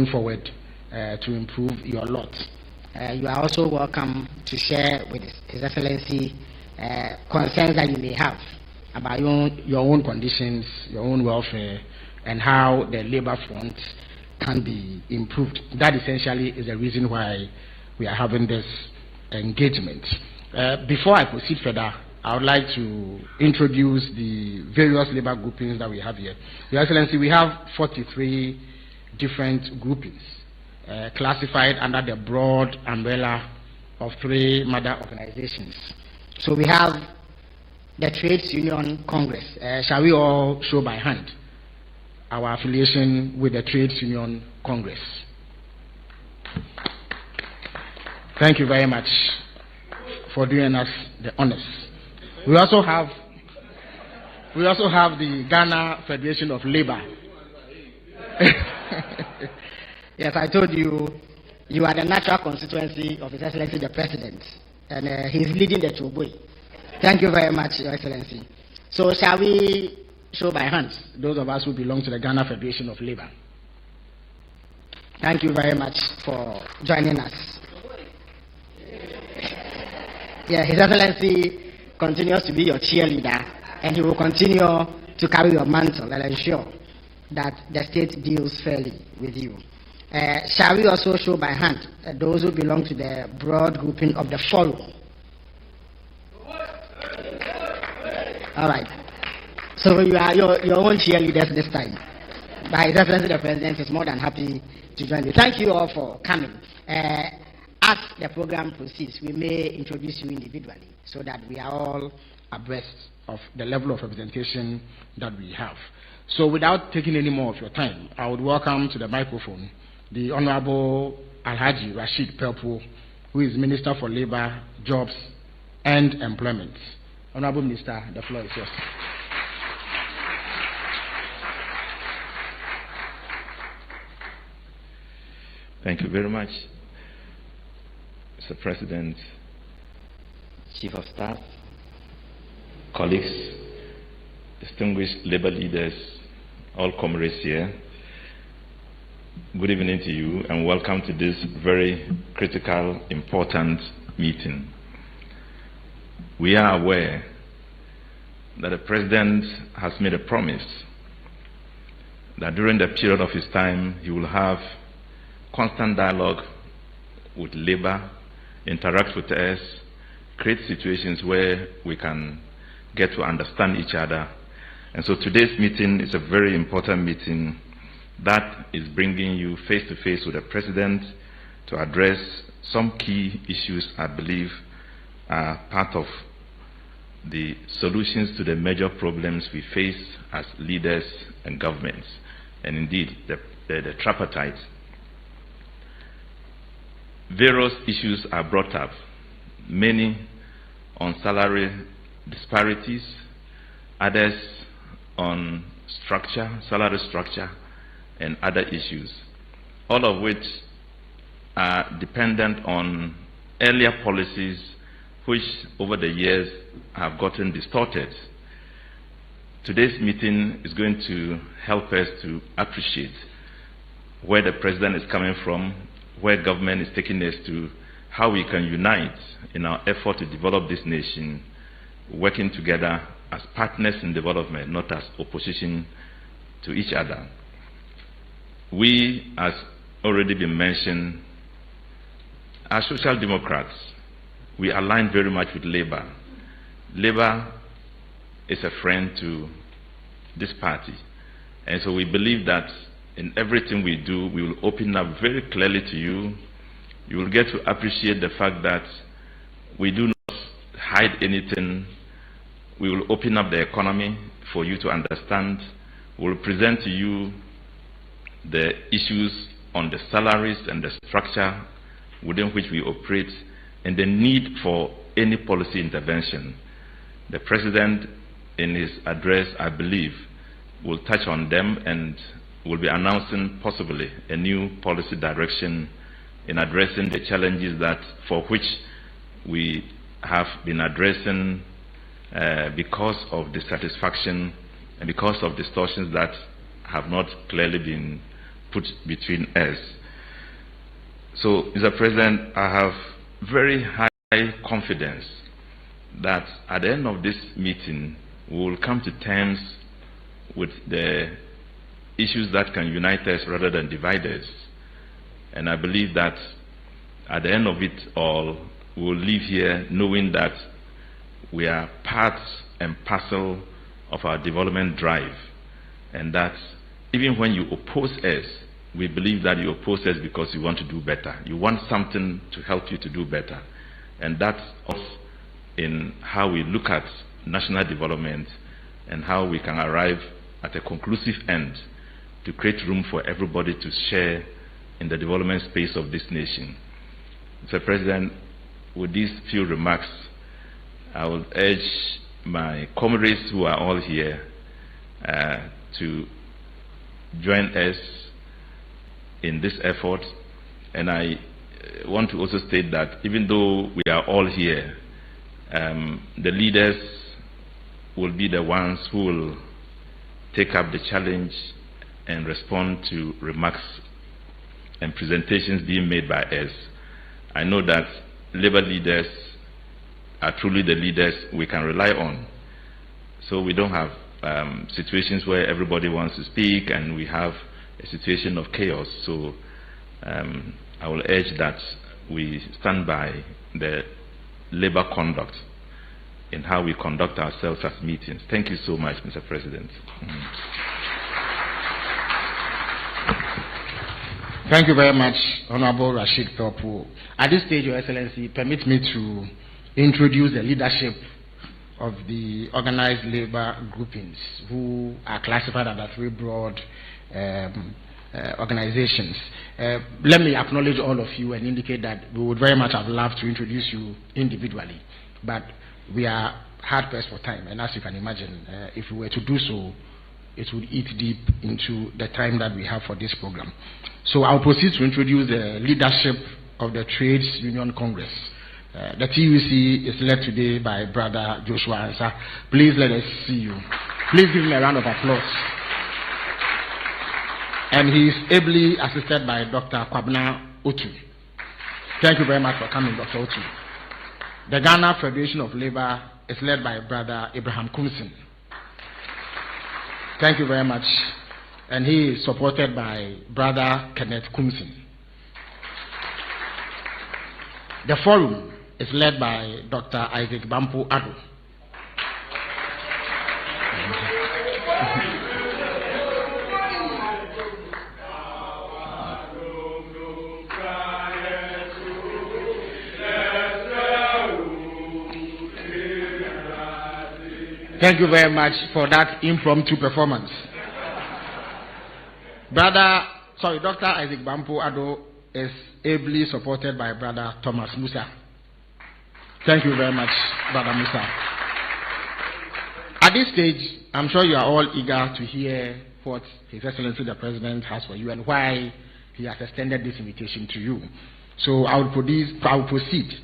forward to improve your lot. You are also welcome to share with His Excellency concerns that you may have about your own conditions, your own welfare, and how the labor front can be improved. That essentially is the reason why we are having this engagement. Before I proceed further, I would like to introduce the various labor groupings that we have here. Your Excellency, we have 43 different groupings classified under the broad umbrella of 3 mother organizations. So we have the Trades Union Congress. Shall we all show by hand our affiliation with the Trades Union Congress? Thank you very much for doing us the honors. We also have the Ghana Federation of Labor. Yes, I told you, you are the natural constituency of His Excellency the President, and he's leading the Chobwe. Thank you very much, Your Excellency. So shall we show by hands those of us who belong to the Ghana Federation of Labor? Thank you very much for joining us. Yeah, His Excellency continues to be your cheerleader, and he will continue to carry your mantle and ensure that the state deals fairly with you. Shall we also show by hand those who belong to the broad grouping of the Forum? All right. So you are your own cheerleaders this time. But His Excellency the President is more than happy to join you. Thank you all for coming. As the program proceeds, we may introduce you individually so that we are all abreast of the level of representation that we have. So without taking any more of your time, I would welcome to the microphone the Honorable Alhaji Rashid Pelpo, who is Minister for Labor, Jobs and Employment. Honorable Minister, the floor is yours. Thank you very much, Mr. President, Chief of Staff, colleagues, distinguished labor leaders, all comrades here. Good evening to you and welcome to this very critical, important meeting. We are aware that the President has made a promise that during the period of his time, he will have constant dialogue with labor, interact with us, create situations where we can get to understand each other. And so today's meeting is a very important meeting that is bringing you face to face with the President to address some key issues I believe are part of the solutions to the major problems we face as leaders and governments, and indeed the tripartite. Various issues are brought up, many on salary disparities, others on structure, salary structure, and other issues, all of which are dependent on earlier policies which over the years have gotten distorted. Today's meeting is going to help us to appreciate where the President is coming from, where government is taking us to, how we can unite in our effort to develop this nation, working together as partners in development, not as opposition to each other. We, as already been mentioned, are social democrats. We align very much with labor. Labor is a friend to this party. And so we believe that in everything we do, we will open up very clearly to you. You will get to appreciate the fact that we do not hide anything. We will open up the economy for you to understand. We will present to you the issues on the salaries and the structure within which we operate and the need for any policy intervention. The President, in his address, I believe, will touch on them and will be announcing possibly a new policy direction in addressing the challenges that for which we have been addressing because of dissatisfaction and because of distortions that have not clearly been put between us. So, Mr. President, I have very high confidence that at the end of this meeting, we will come to terms with the issues that can unite us rather than divide us. And I believe that at the end of it all, we will leave here knowing that we are part and parcel of our development drive, and that even when you oppose us, we believe that you oppose us because you want to do better. You want something to help you to do better. And that's us in how we look at national development and how we can arrive at a conclusive end to create room for everybody to share in the development space of this nation. Mr. President, with these few remarks, I will urge my comrades who are all here to join us in this effort. And I want to also state that even though we are all here, the leaders will be the ones who will take up the challenge and respond to remarks and presentations being made by us. I know that labor leaders are truly the leaders we can rely on. So we don't have situations where everybody wants to speak and we have a situation of chaos. So I will urge that we stand by the labor conduct in how we conduct ourselves as meetings. Thank you so much, Mr. President. Thank you very much, Honorable Rashid Pelpu. At this stage, Your Excellency, permit me to introduce the leadership of the organized labor groupings, who are classified under three broad organizations. Let me acknowledge all of you and indicate that we would very much have loved to introduce you individually, but we are hard pressed for time, and as you can imagine, if we were to do so, it would eat deep into the time that we have for this program. So I'll proceed to introduce the leadership of the Trades Union Congress. The TUC is led today by Brother Joshua Ansah. Please let us see you. Please give him a round of applause. And he is ably assisted by Dr. Kwabena Otu. Thank you very much for coming, Dr. Otu. The Ghana Federation of Labor is led by Brother Abraham Kumsin. Thank you very much. And he is supported by Brother Kenneth Kumsin. The forum is led by Dr. Isaac Bampo Ado. Thank you very much for that impromptu performance. Dr. Isaac Bampo Ado is ably supported by Brother Thomas Musa. Thank you very much, Brother Musa. At this stage, I'm sure you are all eager to hear what His Excellency the President has for you and why he has extended this invitation to you. So I will proceed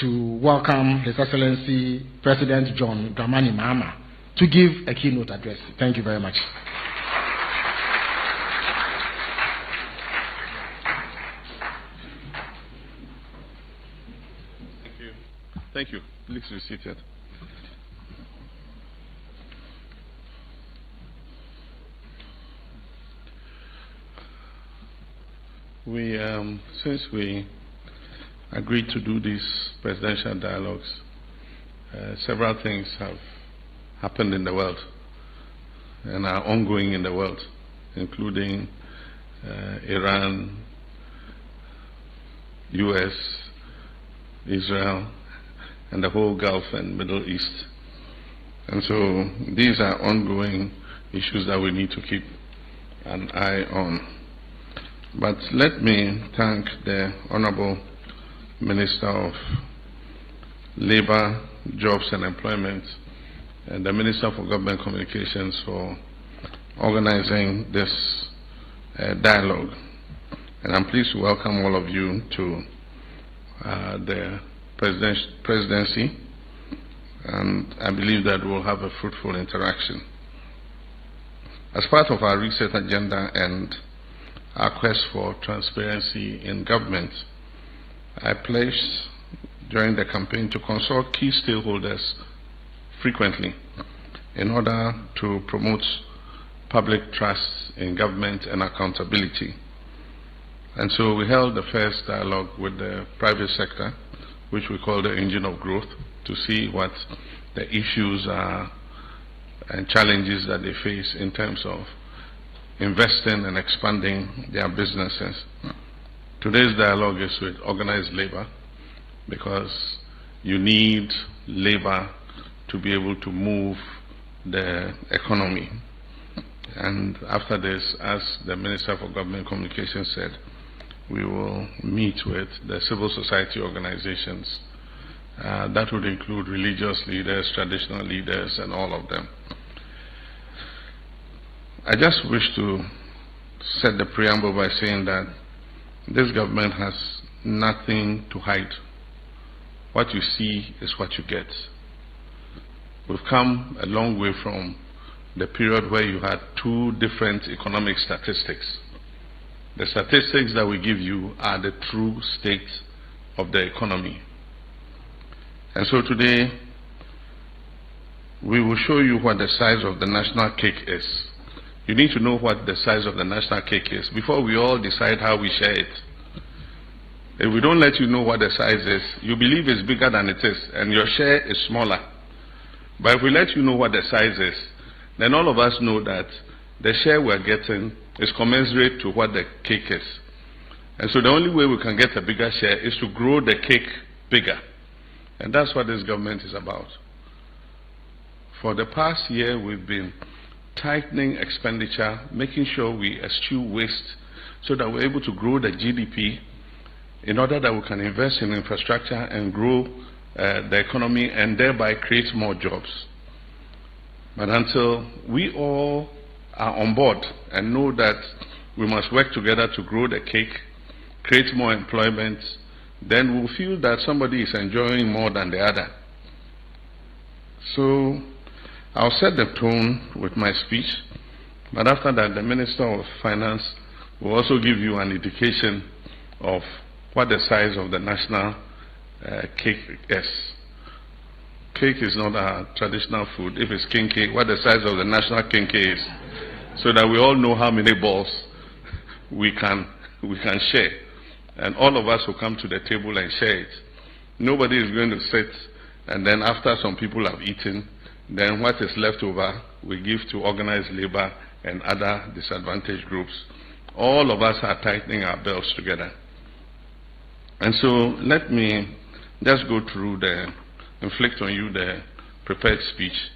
to welcome His Excellency President John Dramani Mahama to give a keynote address. Thank you very much. Thank you. Please be seated. Since we agreed to do these presidential dialogues, several things have happened in the world and are ongoing in the world, including Iran, US, Israel, and the whole Gulf and Middle East. And so these are ongoing issues that we need to keep an eye on. But let me thank the Honorable Minister of Labor, Jobs and Employment and the Minister for Government Communications for organizing this dialogue. And I'm pleased to welcome all of you to the presidency, and I believe that we'll have a fruitful interaction. As part of our reset agenda and our quest for transparency in government. I pledged during the campaign to consult key stakeholders frequently in order to promote public trust in government and accountability. And so we held the first dialogue with the private sector, which we call the engine of growth, to see what the issues are and challenges that they face in terms of investing and expanding their businesses. Today's dialogue is with organized labor, because you need labor to be able to move the economy. And after this, as the Minister for Government Communications said, we will meet with the civil society organizations. That would include religious leaders, traditional leaders, and all of them. I just wish to set the preamble by saying that this government has nothing to hide. What you see is what you get. We've come a long way from the period where you had two different economic statistics. The statistics that we give you are the true state of the economy. And so today, we will show you what the size of the national cake is. You need to know what the size of the national cake is before we all decide how we share it. If we don't let you know what the size is, you believe it's bigger than it is, and your share is smaller. But if we let you know what the size is, then all of us know that the share we're getting is commensurate to what the cake is. And so the only way we can get a bigger share is to grow the cake bigger. And that's what this government is about. For the past year, we've been tightening expenditure, making sure we eschew waste so that we're able to grow the GDP in order that we can invest in infrastructure and grow the economy and thereby create more jobs. But until we all are on board and know that we must work together to grow the cake, create more employment, then we'll feel that somebody is enjoying more than the other. So I'll set the tone with my speech, but after that the Minister of Finance will also give you an indication of what the size of the national cake is. Cake is not a traditional food. If it's king cake, what the size of the national king cake is, so that we all know how many balls we can share. And all of us will come to the table and share it. Nobody is going to sit and then after some people have eaten, then what is left over we give to organized labor and other disadvantaged groups. All of us are tightening our belts together. And so let me just go through inflict on you the prepared speech,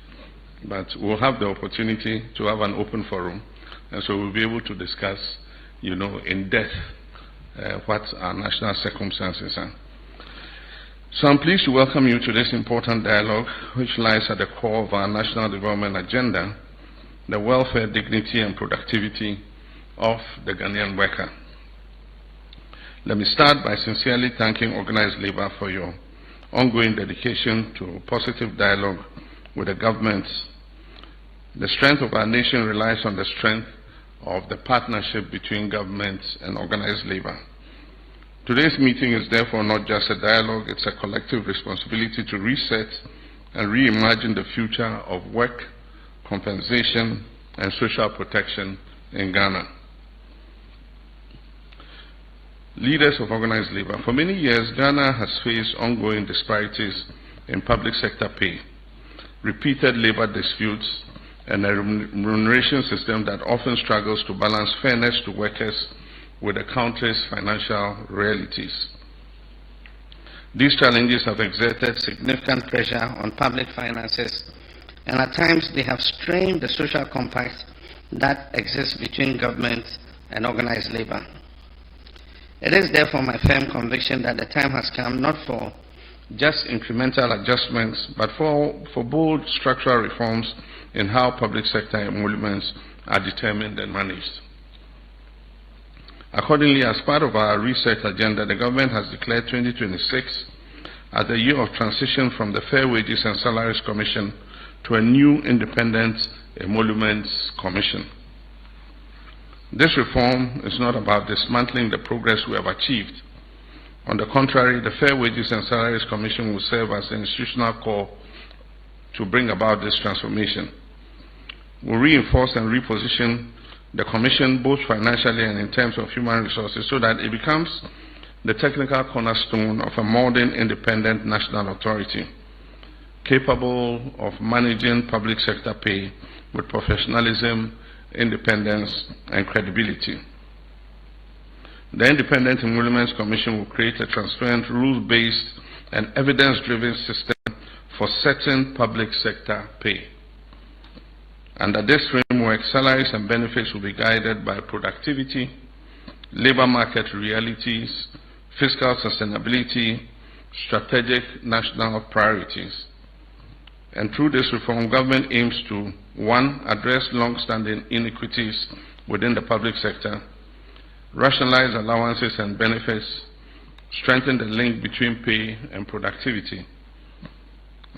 but we'll have the opportunity to have an open forum, and so we'll be able to discuss, in depth what our national circumstances are. So I'm pleased to welcome you to this important dialogue, which lies at the core of our national development agenda, the welfare, dignity, and productivity of the Ghanaian worker. Let me start by sincerely thanking organized labor for your ongoing dedication to positive dialogue with the government. The strength of our nation relies on the strength of the partnership between government and organized labor. Today's meeting is therefore not just a dialogue, it's a collective responsibility to reset and reimagine the future of work, compensation, and social protection in Ghana. Leaders of organized labor. For many years, Ghana has faced ongoing disparities in public sector pay, repeated labor disputes, and a remuneration system that often struggles to balance fairness to workers with the country's financial realities. These challenges have exerted significant pressure on public finances, and at times they have strained the social compact that exists between government and organized labor. It is therefore my firm conviction that the time has come not for just incremental adjustments, but for bold structural reforms in how public sector emoluments are determined and managed. Accordingly, as part of our reset agenda, the government has declared 2026 as the year of transition from the Fair Wages and Salaries Commission to a new independent emoluments commission. This reform is not about dismantling the progress we have achieved. On the contrary, the Fair Wages and Salaries Commission will serve as the institutional core to bring about this transformation. We'll reinforce and reposition the Commission both financially and in terms of human resources so that it becomes the technical cornerstone of a modern, independent national authority, capable of managing public sector pay with professionalism, independence, and credibility. The Independent Emoluments Commission will create a transparent, rules-based, and evidence-driven system for setting public sector pay. Under this framework, salaries and benefits will be guided by productivity, labor market realities, fiscal sustainability, strategic national priorities. And through this reform, government aims to, 1, address long-standing inequities within the public sector, rationalize allowances and benefits, strengthen the link between pay and productivity.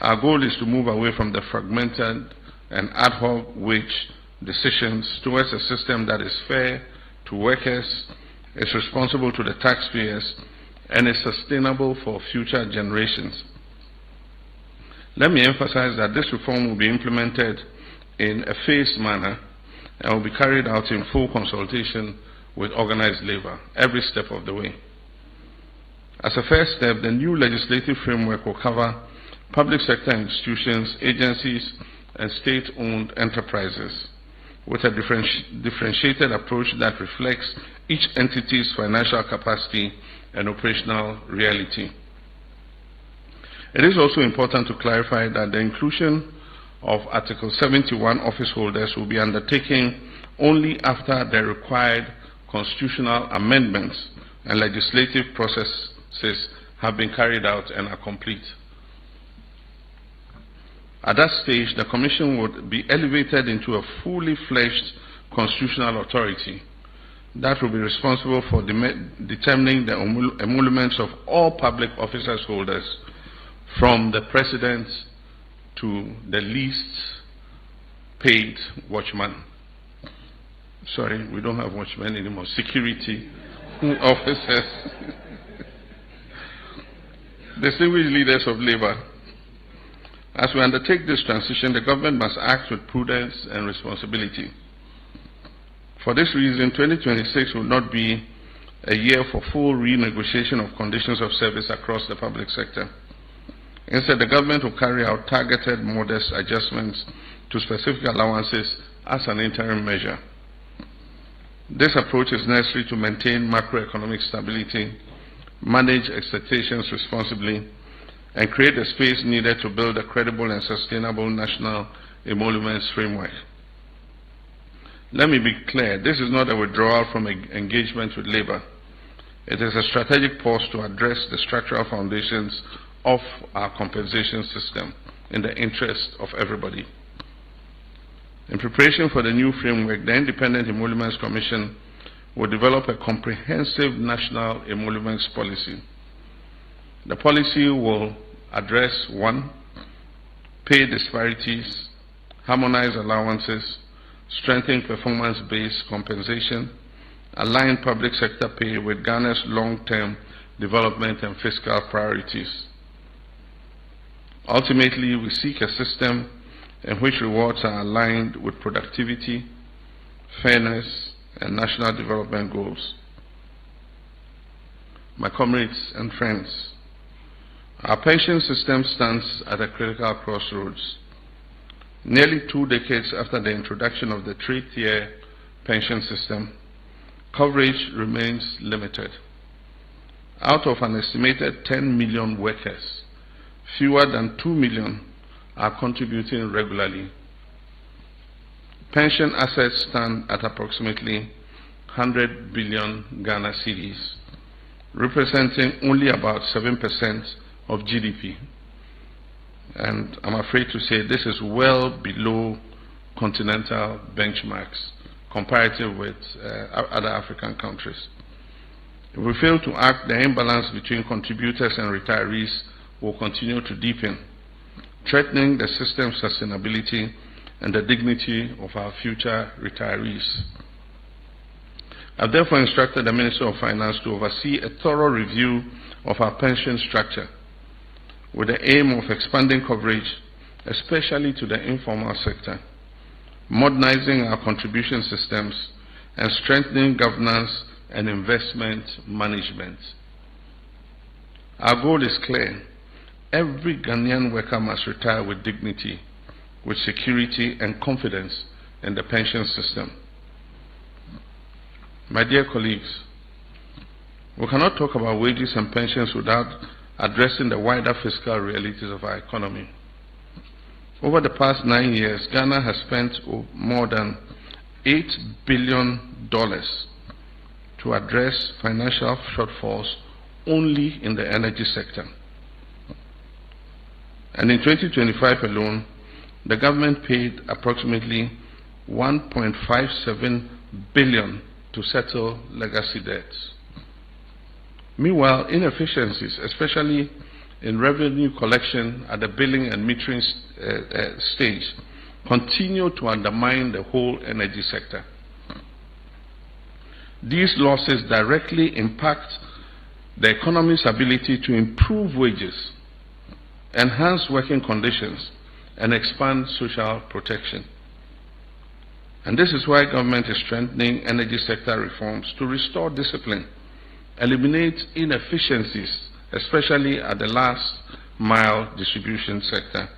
Our goal is to move away from the fragmented and ad hoc wage decisions towards a system that is fair to workers, is responsible to the taxpayers, and is sustainable for future generations. Let me emphasize that this reform will be implemented in a phased manner and will be carried out in full consultation with organized labor every step of the way. As a first step, the new legislative framework will cover public sector institutions, agencies, and state-owned enterprises with a differentiated approach that reflects each entity's financial capacity and operational reality. It is also important to clarify that the inclusion of Article 71 office holders will be undertaken only after the required constitutional amendments and legislative processes have been carried out and are complete. At that stage, the Commission would be elevated into a fully fledged constitutional authority that will be responsible for determining the emoluments of all public officers holders, from the President to the least paid watchman. Sorry, we don't have watchmen anymore. Security officers. Distinguished leaders of labor, as we undertake this transition, the government must act with prudence and responsibility. For this reason, 2026 will not be a year for full renegotiation of conditions of service across the public sector. Instead, the government will carry out targeted, modest adjustments to specific allowances as an interim measure. This approach is necessary to maintain macroeconomic stability, manage expectations responsibly, and create the space needed to build a credible and sustainable national emoluments framework. Let me be clear, this is not a withdrawal from engagement with labor. It is a strategic pause to address the structural foundations of our compensation system in the interest of everybody. In preparation for the new framework, the Independent Emoluments Commission will develop a comprehensive national emoluments policy. The policy will address 1, pay disparities, harmonize allowances, strengthen performance-based compensation, align public sector pay with Ghana's long-term development and fiscal priorities. Ultimately, we seek a system in which rewards are aligned with productivity, fairness, and national development goals. My comrades and friends, our pension system stands at a critical crossroads. Nearly 2 decades after the introduction of the 3-tier pension system, coverage remains limited. Out of an estimated 10 million workers, fewer than 2 million are contributing regularly. Pension assets stand at approximately 100 billion Ghana cedis, representing only about 7% of GDP. And I'm afraid to say this is well below continental benchmarks comparative with other African countries. If we fail to act, the imbalance between contributors and retirees will continue to deepen, threatening the system's sustainability and the dignity of our future retirees. I've therefore instructed the Minister of Finance to oversee a thorough review of our pension structure with the aim of expanding coverage, especially to the informal sector, modernizing our contribution systems, and strengthening governance and investment management. Our goal is clear. Every Ghanaian worker must retire with dignity, with security and confidence in the pension system. My dear colleagues, we cannot talk about wages and pensions without addressing the wider fiscal realities of our economy. Over the past 9 years, Ghana has spent more than $8 billion to address financial shortfalls only in the energy sector. And in 2025 alone, the government paid approximately $1.57 billion to settle legacy debts. Meanwhile, inefficiencies, especially in revenue collection at the billing and metering stage, continue to undermine the whole energy sector. These losses directly impact the economy's ability to improve wages, enhance working conditions, and expand social protection. And this is why government is strengthening energy sector reforms to restore discipline, eliminate inefficiencies, especially at the last mile distribution sector,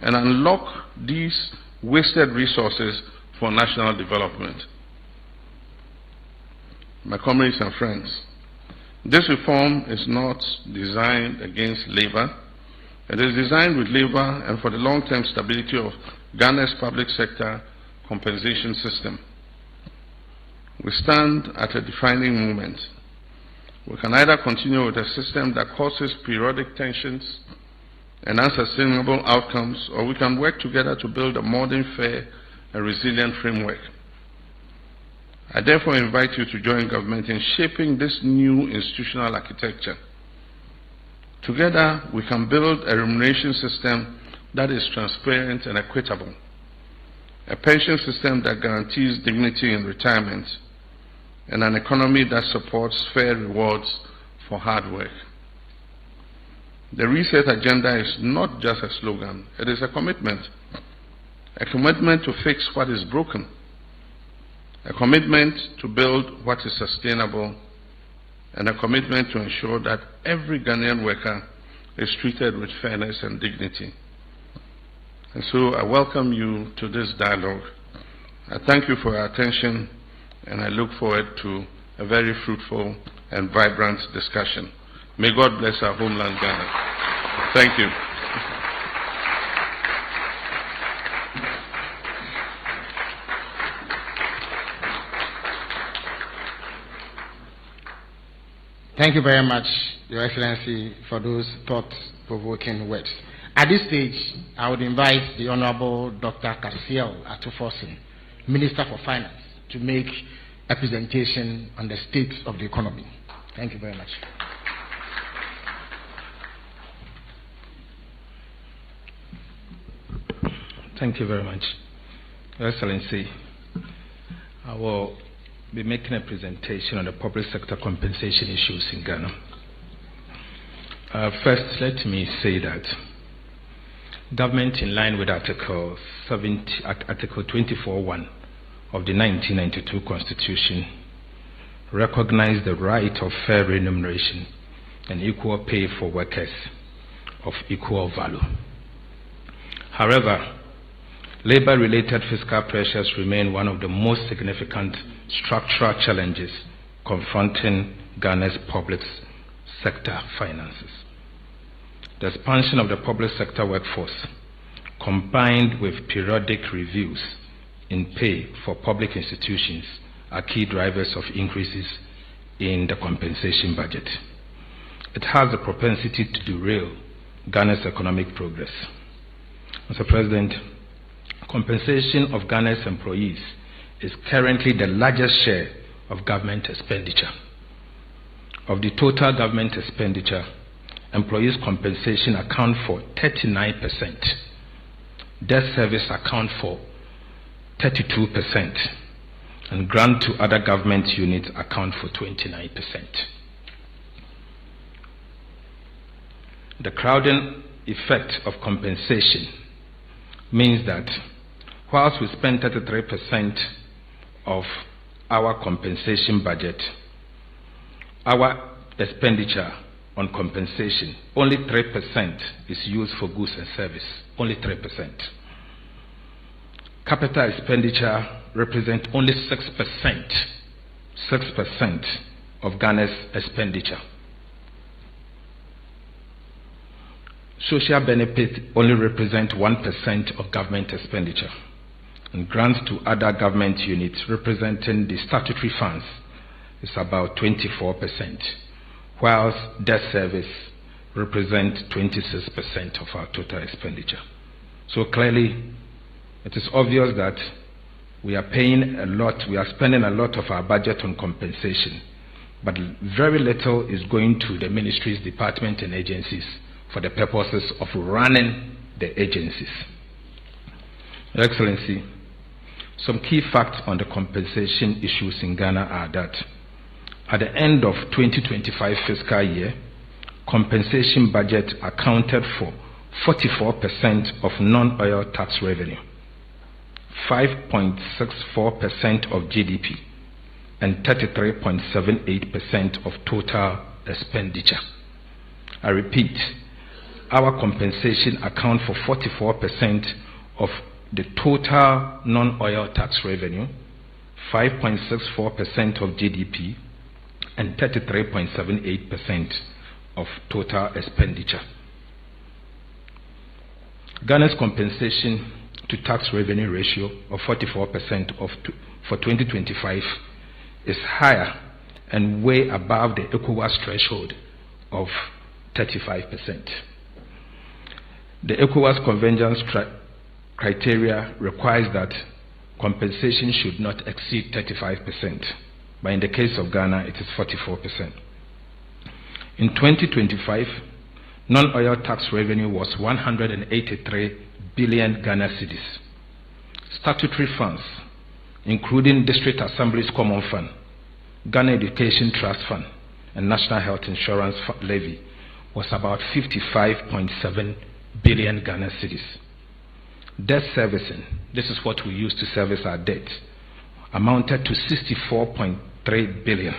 and unlock these wasted resources for national development. My comrades and friends, this reform is not designed against labor. It is designed with labor and for the long-term stability of Ghana's public sector compensation system. We stand at a defining moment. We can either continue with a system that causes periodic tensions and unsustainable outcomes, or we can work together to build a modern, fair, and resilient framework. I therefore invite you to join government in shaping this new institutional architecture. Together, we can build a remuneration system that is transparent and equitable, a pension system that guarantees dignity in retirement, and an economy that supports fair rewards for hard work. The reset agenda is not just a slogan, it is a commitment to fix what is broken, a commitment to build what is sustainable, and a commitment to ensure that every Ghanaian worker is treated with fairness and dignity. And so I welcome you to this dialogue. I thank you for your attention, and I look forward to a very fruitful and vibrant discussion. May God bless our homeland, Ghana. Thank you. Thank you very much, Your Excellency, for those thought-provoking words. At this stage, I would invite the Honorable Dr. Kasiel Atufosin, Minister for Finance, to make a presentation on the state of the economy. Thank you very much. Thank you very much, Your Excellency. I will be making a presentation on the public sector compensation issues in Ghana. First, let me say that government, in line with Article 24(1) of the 1992 Constitution, recognized the right of fair remuneration and equal pay for workers of equal value. However, labor-related fiscal pressures remain one of the most significant structural challenges confronting Ghana's public sector finances. The expansion of the public sector workforce, combined with periodic reviews in pay for public institutions, are key drivers of increases in the compensation budget. It has the propensity to derail Ghana's economic progress. Mr. President, compensation of Ghana's employees is currently the largest share of government expenditure. Of the total government expenditure, employees' compensation account for 39%, debt service account for 32%, and grant to other government units account for 29%. The crowding effect of compensation means that whilst we spend 33% of our compensation budget, our expenditure on compensation, only 3% is used for goods and service, only 3%. Capital expenditure represents only 6% of Ghana's expenditure. Social benefit only represent 1% of government expenditure, and grants to other government units representing the statutory funds is about 24%, whilst debt service represents 26% of our total expenditure. So clearly, it is obvious that we are paying a lot, we are spending a lot of our budget on compensation, but very little is going to the ministries, departments, and agencies for the purposes of running the agencies. Your Excellency, some key facts on the compensation issues in Ghana are that at the end of 2025 fiscal year, compensation budget accounted for 44% of non-oil tax revenue, 5.64% of GDP, and 33.78% of total expenditure. I repeat, our compensation accounts for 44% of the total non-oil tax revenue, 5.64% of GDP, and 33.78% of total expenditure. Ghana's compensation to tax revenue ratio of 44% for 2025 is higher and way above the ECOWAS threshold of 35%. The ECOWAS convergence criteria requires that compensation should not exceed 35%, but in the case of Ghana, it is 44%. In 2025, non-oil tax revenue was 183 billion Ghana cedis. Statutory funds, including District Assembly's Common Fund, Ghana Education Trust Fund, and National Health Insurance Levy, was about 55.7 billion Ghana cedis. Debt servicing, this is what we use to service our debt, amounted to 64.3 billion.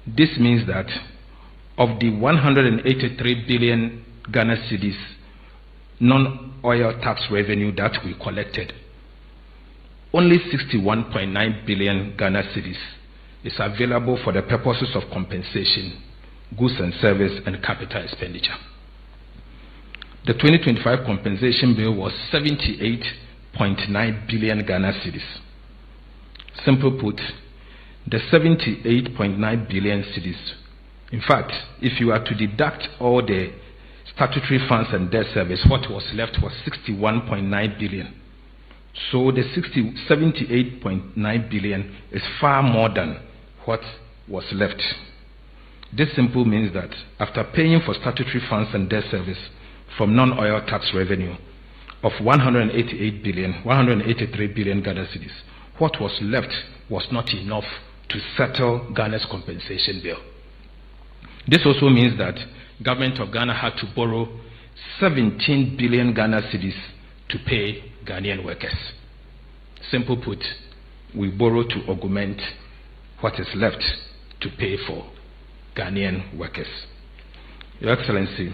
This means that of the 183 billion Ghana cedis non-oil tax revenue that we collected, only 61.9 billion Ghana cedis is available for the purposes of compensation, goods and service, and capital expenditure. The 2025 compensation bill was 78.9 billion Ghana cedis. Simple put, the 78.9 billion cedis, in fact, if you are to deduct all the statutory funds and debt service, what was left was 61.9 billion. So the 78.9 billion is far more than what was left. This simply means that after paying for statutory funds and debt service from non-oil tax revenue of 183 billion Ghana cedis, what was left was not enough to settle Ghana's compensation bill. This also means that government of Ghana had to borrow 17 billion Ghana cedis to pay Ghanaian workers. Simple put, we borrow to augment what is left to pay for Ghanaian workers. Your Excellency,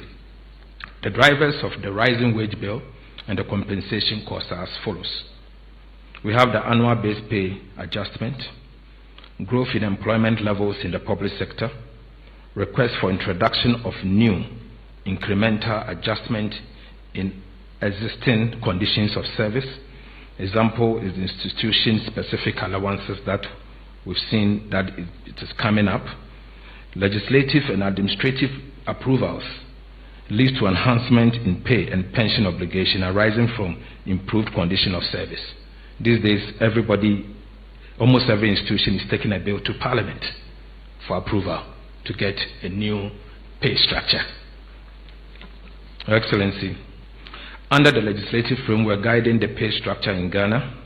the drivers of the rising wage bill and the compensation costs are as follows. We have the annual base pay adjustment, growth in employment levels in the public sector, request for introduction of new incremental adjustment in existing conditions of service. Example is institution-specific allowances that we've seen that it is coming up. Legislative and administrative approvals leads to enhancement in pay and pension obligation arising from improved condition of service. These days, almost every institution is taking a bill to Parliament for approval to get a new pay structure. Your Excellency, under the legislative framework guiding the pay structure in Ghana,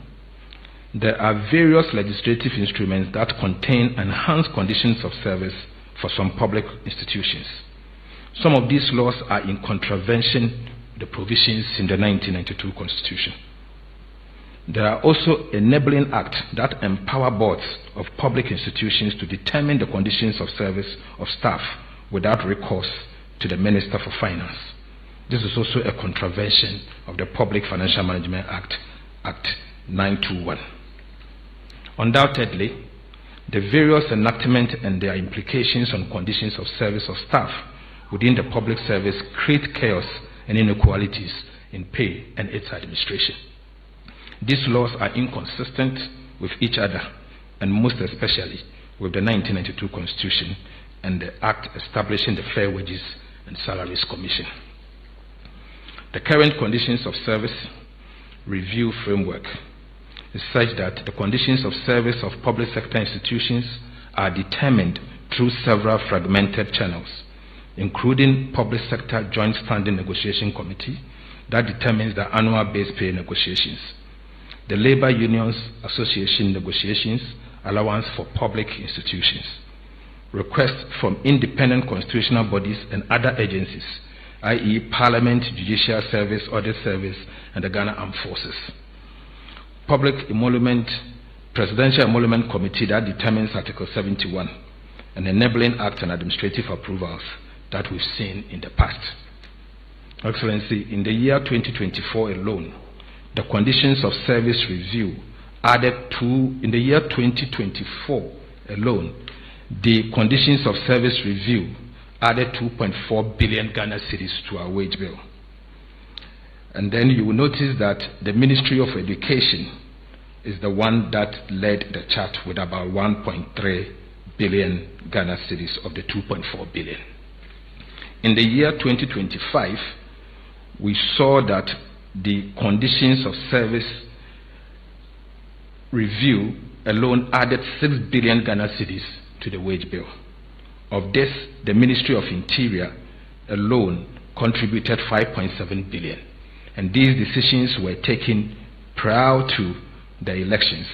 there are various legislative instruments that contain enhanced conditions of service for some public institutions. Some of these laws are in contravention of the provisions in the 1992 Constitution. There are also enabling acts that empower boards of public institutions to determine the conditions of service of staff without recourse to the Minister for Finance. This is also a contravention of the Public Financial Management Act, Act 921. Undoubtedly, the various enactments and their implications on conditions of service of staff within the public service create chaos and inequalities in pay and its administration. These laws are inconsistent with each other, and most especially with the 1992 Constitution and the Act establishing the Fair Wages and Salaries Commission. The current conditions of service review framework is such that the conditions of service of public sector institutions are determined through several fragmented channels, including Public Sector Joint Standing Negotiation Committee that determines the annual base pay negotiations, the Labor Unions Association negotiations, allowance for public institutions, requests from independent constitutional bodies and other agencies, i.e. Parliament, Judicial Service, Audit Service, and the Ghana Armed Forces, Public Emolument, Presidential Emolument Committee that determines Article 71, and enabling acts and administrative approvals that we've seen in the past. Excellency, in the year 2024 alone, the conditions of service review added to, in the year 2024 alone, the conditions of service review added 2.4 billion Ghana cedis to our wage bill. And then you will notice that the Ministry of Education is the one that led the chart with about 1.3 billion Ghana cedis of the 2.4 billion. In the year 2025, we saw that the conditions of service review alone added 6 billion Ghana cedis to the wage bill. Of this, the Ministry of Interior alone contributed 5.7 billion. And these decisions were taken prior to the elections,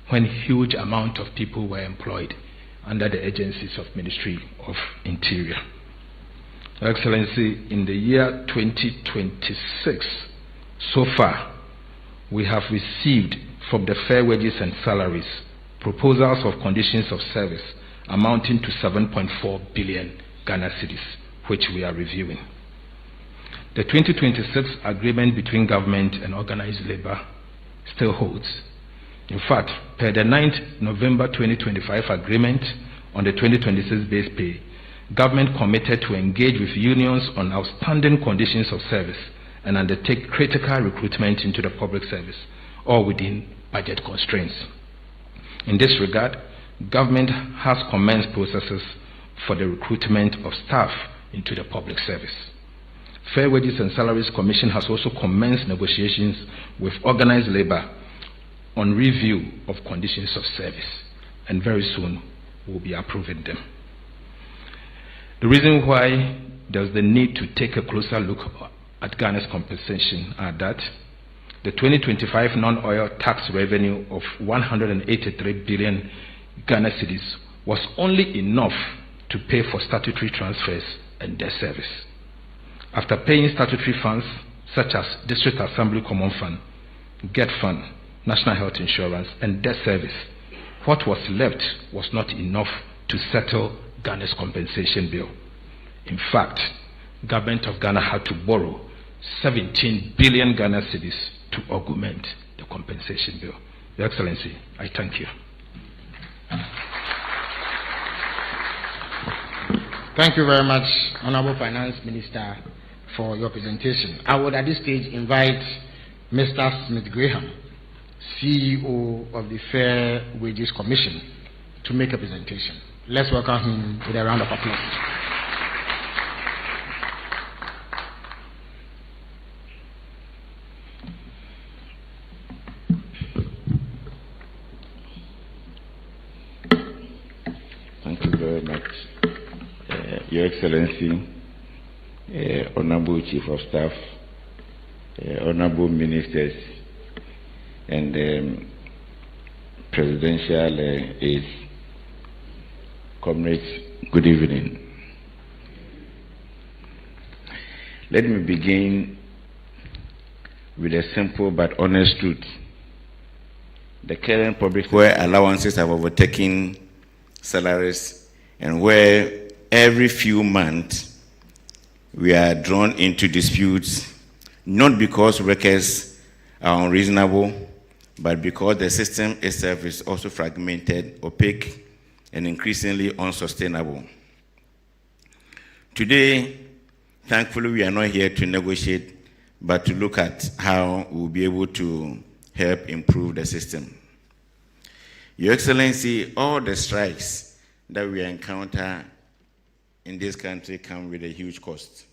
when huge amount of people were employed under the agencies of Ministry of Interior. Excellency, in the year 2026, so far, we have received from the Fair Wages and Salaries proposals of conditions of service amounting to 7.4 billion Ghana cedis, which we are reviewing. The 2026 agreement between government and organized labor still holds. In fact, per the 9th November 2025 agreement on the 2026 base pay, government committed to engage with unions on outstanding conditions of service and undertake critical recruitment into the public service, all within budget constraints. In this regard, government has commenced processes for the recruitment of staff into the public service. Fair Wages and Salaries Commission has also commenced negotiations with organized labor on review of conditions of service, and very soon we'll be approving them. The reason why there's the need to take a closer look at Ghana's compensation are that the 2025 non-oil tax revenue of 183 billion Ghana cedis was only enough to pay for statutory transfers and debt service. After paying statutory funds such as District Assembly Common Fund, Get Fund, National Health Insurance, and debt service, what was left was not enough to settle Ghana's compensation bill. In fact, government of Ghana had to borrow 17 billion Ghana cedis to augment the compensation bill. Your Excellency, I thank you. Thank you very much, Honorable Finance Minister, for your presentation. I would at this stage invite Mr. Smith Graham, CEO of the Fair Wages Commission, to make a presentation. Let's welcome him with a round of applause. Thank you very much, Your Excellency, Honorable Chief of Staff, Honorable Ministers, and presidential aides, comrades, good evening. Let me begin with a simple but honest truth. The current public where allowances have overtaken salaries and where every few months we are drawn into disputes, not because workers are unreasonable, but because the system itself is also fragmented, opaque, and increasingly unsustainable. Today, thankfully, we are not here to negotiate, but to look at how we'll be able to help improve the system. Your Excellency, all the strikes that we encounter in this country come with a huge cost.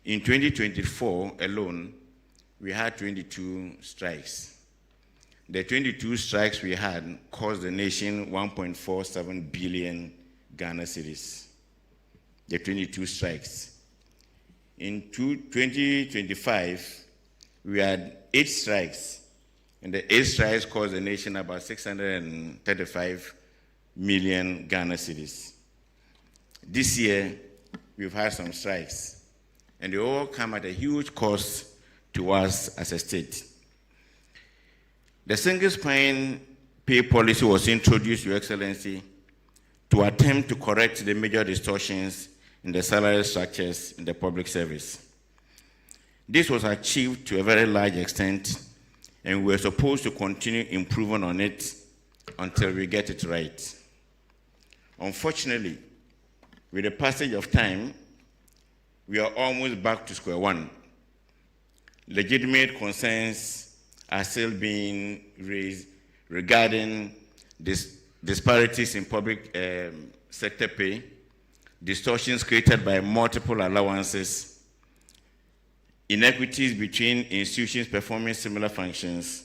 In 2024 alone, we had 22 strikes. The 22 strikes we had cost the nation 1.47 billion Ghana cedis. The 22 strikes. In 2025, we had 8 strikes, and the 8 strikes cost the nation about 635 million Ghana cedis. This year, we've had some strikes, and they all come at a huge cost to us as a state. The single spine pay policy was introduced, Your Excellency, to attempt to correct the major distortions in the salary structures in the public service. This was achieved to a very large extent, and we were supposed to continue improving on it until we get it right. Unfortunately, with the passage of time, we are almost back to square one. Legitimate concerns are still being raised regarding disparities in public sector pay, distortions created by multiple allowances, inequities between institutions performing similar functions,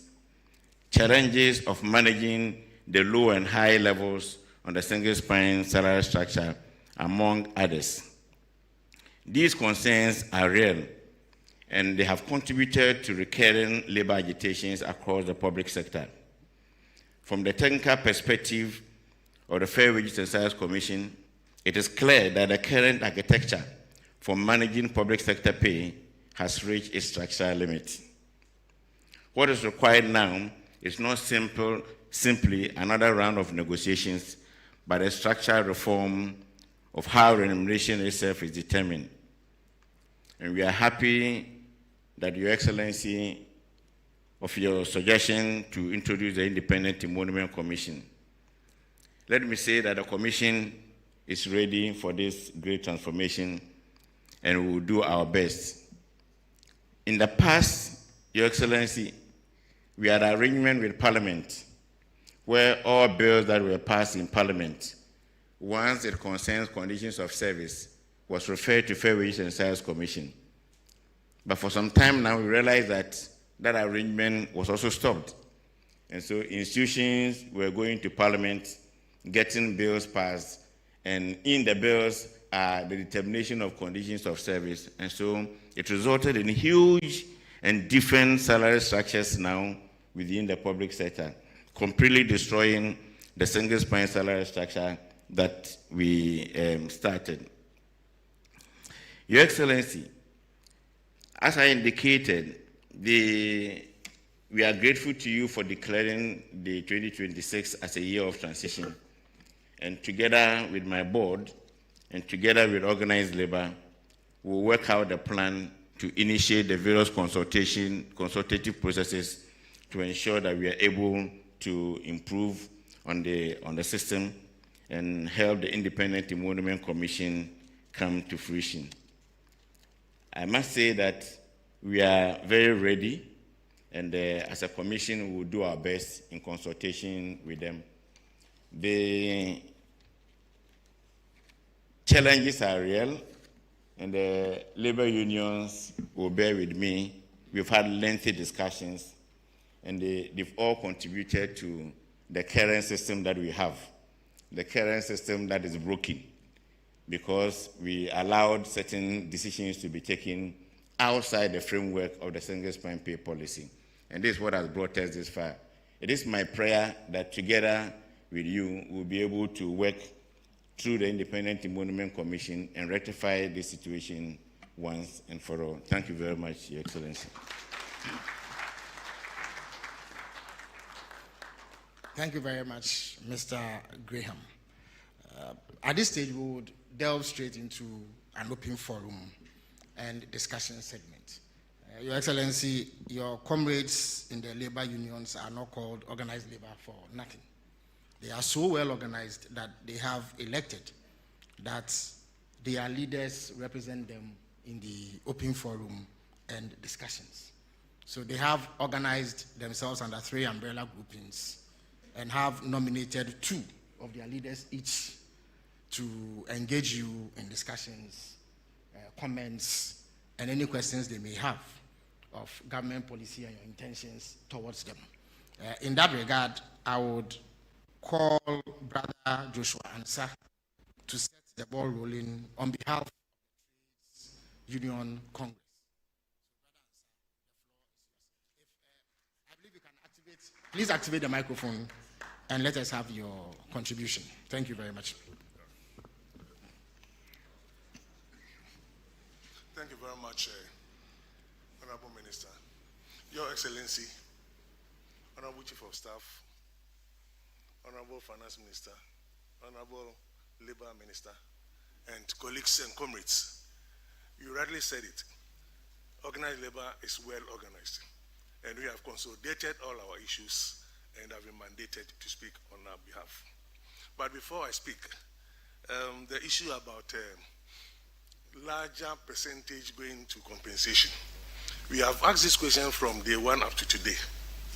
challenges of managing the low and high levels on the single spine salary structure, among others. These concerns are real, and they have contributed to recurring labor agitations across the public sector. From the technical perspective of the Fair Wages and Salaries Commission, it is clear that the current architecture for managing public sector pay has reached its structural limit. What is required now is not simply another round of negotiations, but a structural reform of how remuneration itself is determined. And we are happy that Your Excellency of your suggestion to introduce the Independent Emolument Commission. Let me say that the Commission is ready for this great transformation, and we will do our best. In the past, Your Excellency, we had an arrangement with Parliament where all bills that were passed in Parliament, once it concerns conditions of service, was referred to Fair Wages and Salaries Commission. But for some time now, we realized that that arrangement was also stopped. And so institutions were going to Parliament, getting bills passed, and in the bills are the determination of conditions of service. And so it resulted in huge and different salary structures now within the public sector, completely destroying the single spine salary structure that we started. Your Excellency, as I indicated, we are grateful to you for declaring the 2026 as a year of transition. And together with my board and together with Organized Labor, we'll work out a plan to initiate the various consultative processes to ensure that we are able to improve on the system and help the Independent Emolument Commission come to fruition. I must say that we are very ready, and as a commission, we will do our best in consultation with them. The challenges are real, and the labor unions will bear with me. We've had lengthy discussions, and they've all contributed to the current system that we have, the current system that is broken, because we allowed certain decisions to be taken outside the framework of the single spine pay policy. And this is what has brought us this far. It is my prayer that together with you, we'll be able to work through the Independent Emolument Commission and rectify this situation once and for all. Thank you very much, Your Excellency. Thank you very much, Mr. Graham. At this stage, we would delve straight into an open forum and discussion segment. Your Excellency, your comrades in the labor unions are not called organized labor for nothing. They are so well organized that they have elected that their leaders represent them in the open forum and discussions. So they have organized themselves under 3 umbrella groupings and have nominated 2 of their leaders each to engage you in discussions, comments, and any questions they may have of government policy and your intentions towards them. In that regard, I would call Brother Joshua Ansah to set the ball rolling on behalf of the Trades Union Congress. I believe you can activate, please activate the microphone and let us have your contribution. Thank you very much. Thank you very much, Honorable Minister. Your Excellency, Honorable Chief of Staff, Honorable Finance Minister, Honorable Labor Minister, and colleagues and comrades, you rightly said it. Organized labor is well organized, and we have consolidated all our issues and have been mandated to speak on our behalf. But before I speak, the issue about larger percentage going to compensation. We have asked this question from day one up to today.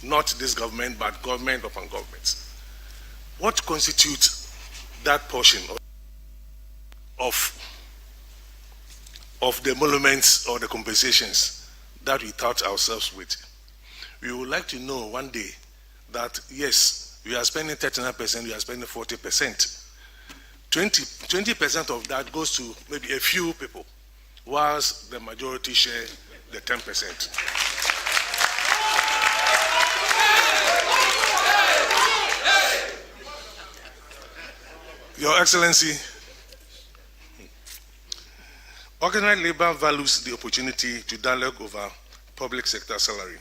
Not this government, but government upon governments. What constitutes that portion of the emoluments or the compensations that we touch ourselves with? We would like to know one day that, yes, we are spending 39%, we are spending 40%. 20% of that goes to maybe a few people, whilst the majority share the 10%. Your Excellency, organized labor values the opportunity to dialogue over public sector salary,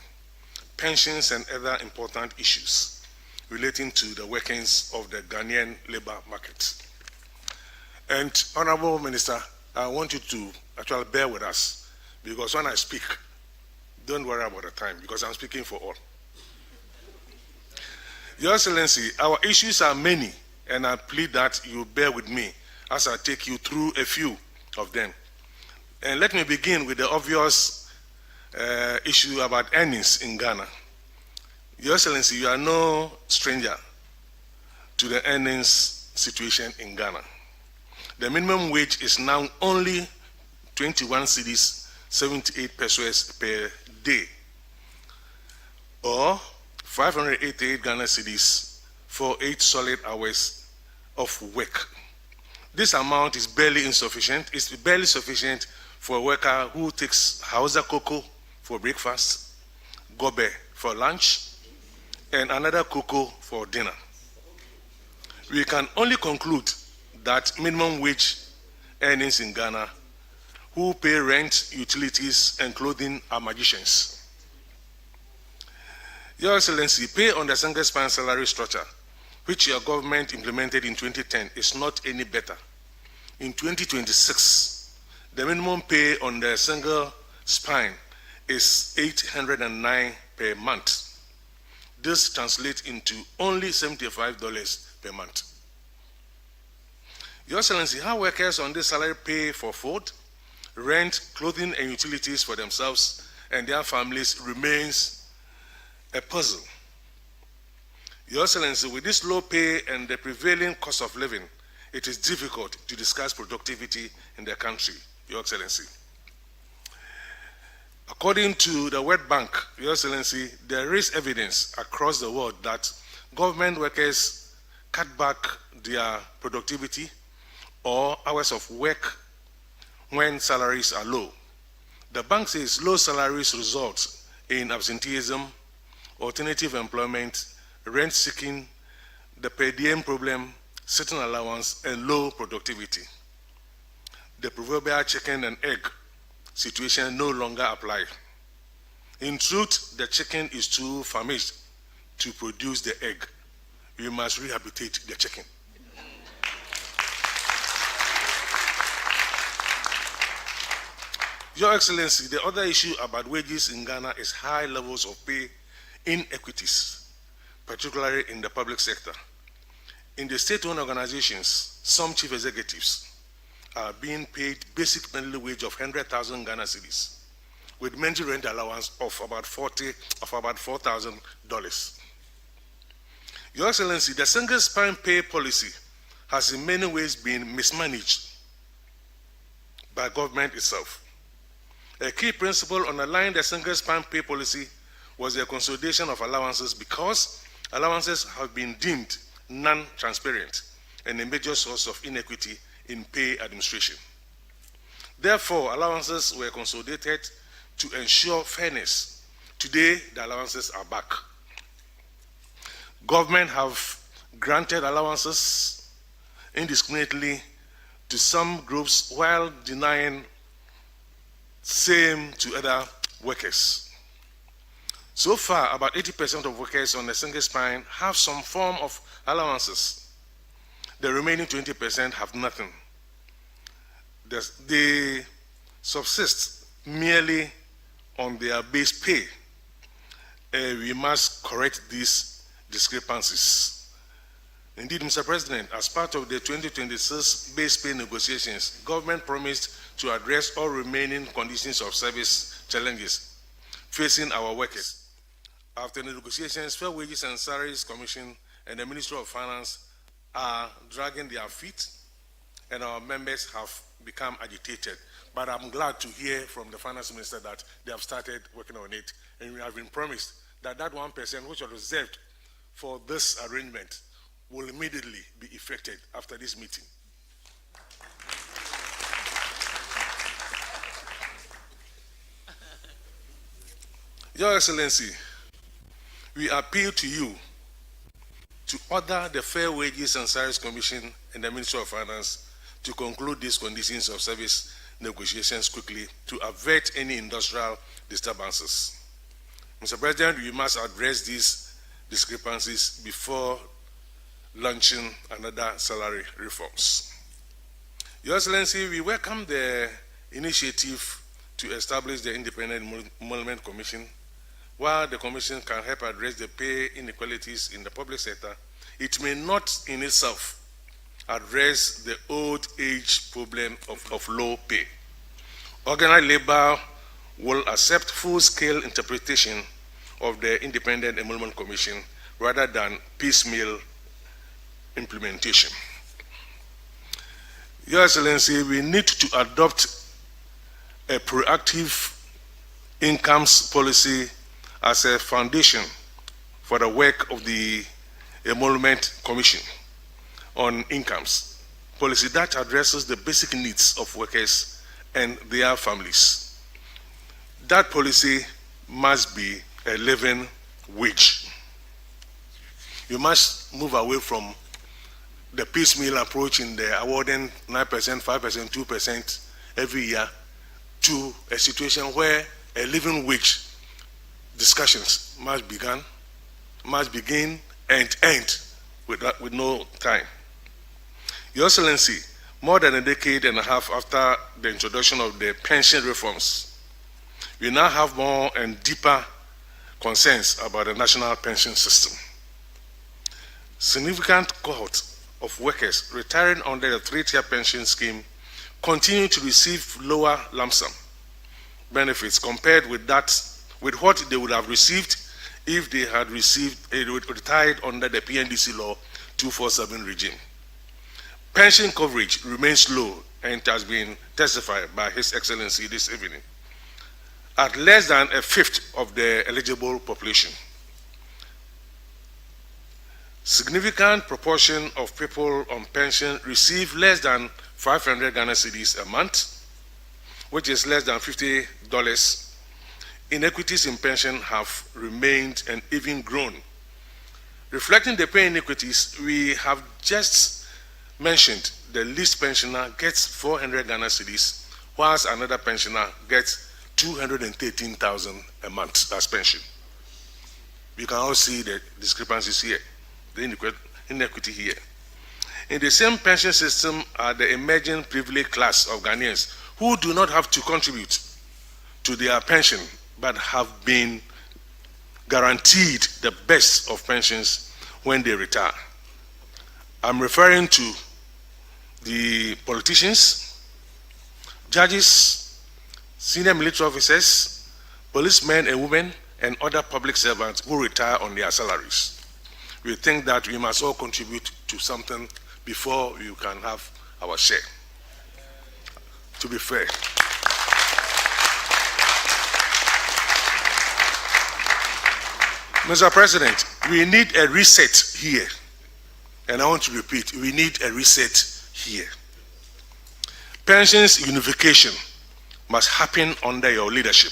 pensions, and other important issues relating to the workings of the Ghanaian labor market. And Honorable Minister, I want you to actually bear with us, because when I speak, don't worry about the time, because I'm speaking for all. Your Excellency, our issues are many, and I plead that you bear with me as I take you through a few of them. And let me begin with the obvious issue about earnings in Ghana. Your Excellency, you are no stranger to the earnings situation in Ghana. The minimum wage is now only 21 cedis, 78 pesos per day, or 588 Ghana cedis for 8 solid hours of work. This amount is barely insufficient. It's barely sufficient for a worker who takes Hausa cocoa for breakfast, gobe for lunch, and another cocoa for dinner. We can only conclude that minimum wage earnings in Ghana, who pay rent, utilities, and clothing, are magicians. Your Excellency, pay on the single span salary structure, which your government implemented in 2010, is not any better. In 2026, the minimum pay on the single span is $809 per month. This translates into only $75 per month. Your Excellency, how workers on this salary pay for food, rent, clothing, and utilities for themselves and their families remains a puzzle. Your Excellency, with this low pay and the prevailing cost of living, it is difficult to discuss productivity in the country, Your Excellency. According to the World Bank, Your Excellency, there is evidence across the world that government workers cut back their productivity or hours of work when salaries are low. The bank says low salaries result in absenteeism, alternative employment, rent seeking, the per diem problem, certain allowance, and low productivity. The proverbial chicken and egg situation no longer apply. In truth, the chicken is too famished to produce the egg. We must rehabilitate the chicken. Your Excellency, the other issue about wages in Ghana is high levels of pay inequities, particularly in the public sector. In the state-owned organizations, some chief executives are being paid basic monthly wage of 100,000 Ghana cedis, with monthly rent allowance of about $4,000. Your Excellency, the single spine pay policy has in many ways been mismanaged by government itself. A key principle underlying the single span pay policy was the consolidation of allowances because allowances have been deemed non-transparent and a major source of inequity in pay administration. Therefore, allowances were consolidated to ensure fairness. Today, the allowances are back. Government have granted allowances indiscriminately to some groups while denying same to other workers. So far, about 80% of workers on the single spine have some form of allowances. The remaining 20% have nothing. They subsist merely on their base pay. We must correct these discrepancies. Indeed, Mr. President, as part of the 2026 base pay negotiations, government promised to address all remaining conditions of service challenges facing our workers. After the negotiations, Fair Wages and Salaries Commission and the Ministry of Finance are dragging their feet, and our members have become agitated. But I'm glad to hear from the Finance Minister that they have started working on it, and we have been promised that that 1% which was reserved for this arrangement will immediately be effected after this meeting. Your Excellency, we appeal to you to order the Fair Wages and Salaries Commission and the Ministry of Finance to conclude these conditions of service negotiations quickly to avert any industrial disturbances. Mr. President, we must address these discrepancies before launching another salary reforms. Your Excellency, we welcome the initiative to establish the Independent Emolument Commission. While the Commission can help address the pay inequalities in the public sector, it may not in itself address the old age problem of low pay. Organized labor will accept full-scale interpretation of the Independent Emolument Commission rather than piecemeal implementation. Your Excellency, we need to adopt a proactive incomes policy as a foundation for the work of the Emolument Commission on incomes, policy that addresses the basic needs of workers and their families. That policy must be a living wage. You must move away from the piecemeal approach in the awarding 9%, 5%, 2% every year to a situation where a living wage discussions must begin and end with no time. Your Excellency, more than a decade and a half after the introduction of the pension reforms, we now have more and deeper concerns about the national pension system. Significant cohort of workers retiring under the 3-tier pension scheme continue to receive lower lump sum benefits compared with what they would have received if they had retired under the PNDC law 247 regime. Pension coverage remains low and it has been testified by His Excellency this evening at less than a fifth of the eligible population. Significant proportion of people on pension receive less than 500 Ghana cedis a month, which is less than $50. Inequities in pension have remained and even grown, Reflecting the pay inequities, we have just mentioned the least pensioner gets 400 Ghana cedis, whilst another pensioner gets 213,000 a month as pension. You can all see the discrepancies here, the inequity here. In the same pension system are the emerging privileged class of Ghanaians who do not have to contribute to their pension but have been guaranteed the best of pensions when they retire. I'm referring to the politicians, judges, senior military officers, policemen and women, and other public servants who retire on their salaries. We think that we must all contribute to something before you can have our share. To be fair. Mr. President, we need a reset here. And I want to repeat, we need a reset here. Pensions unification must happen under your leadership.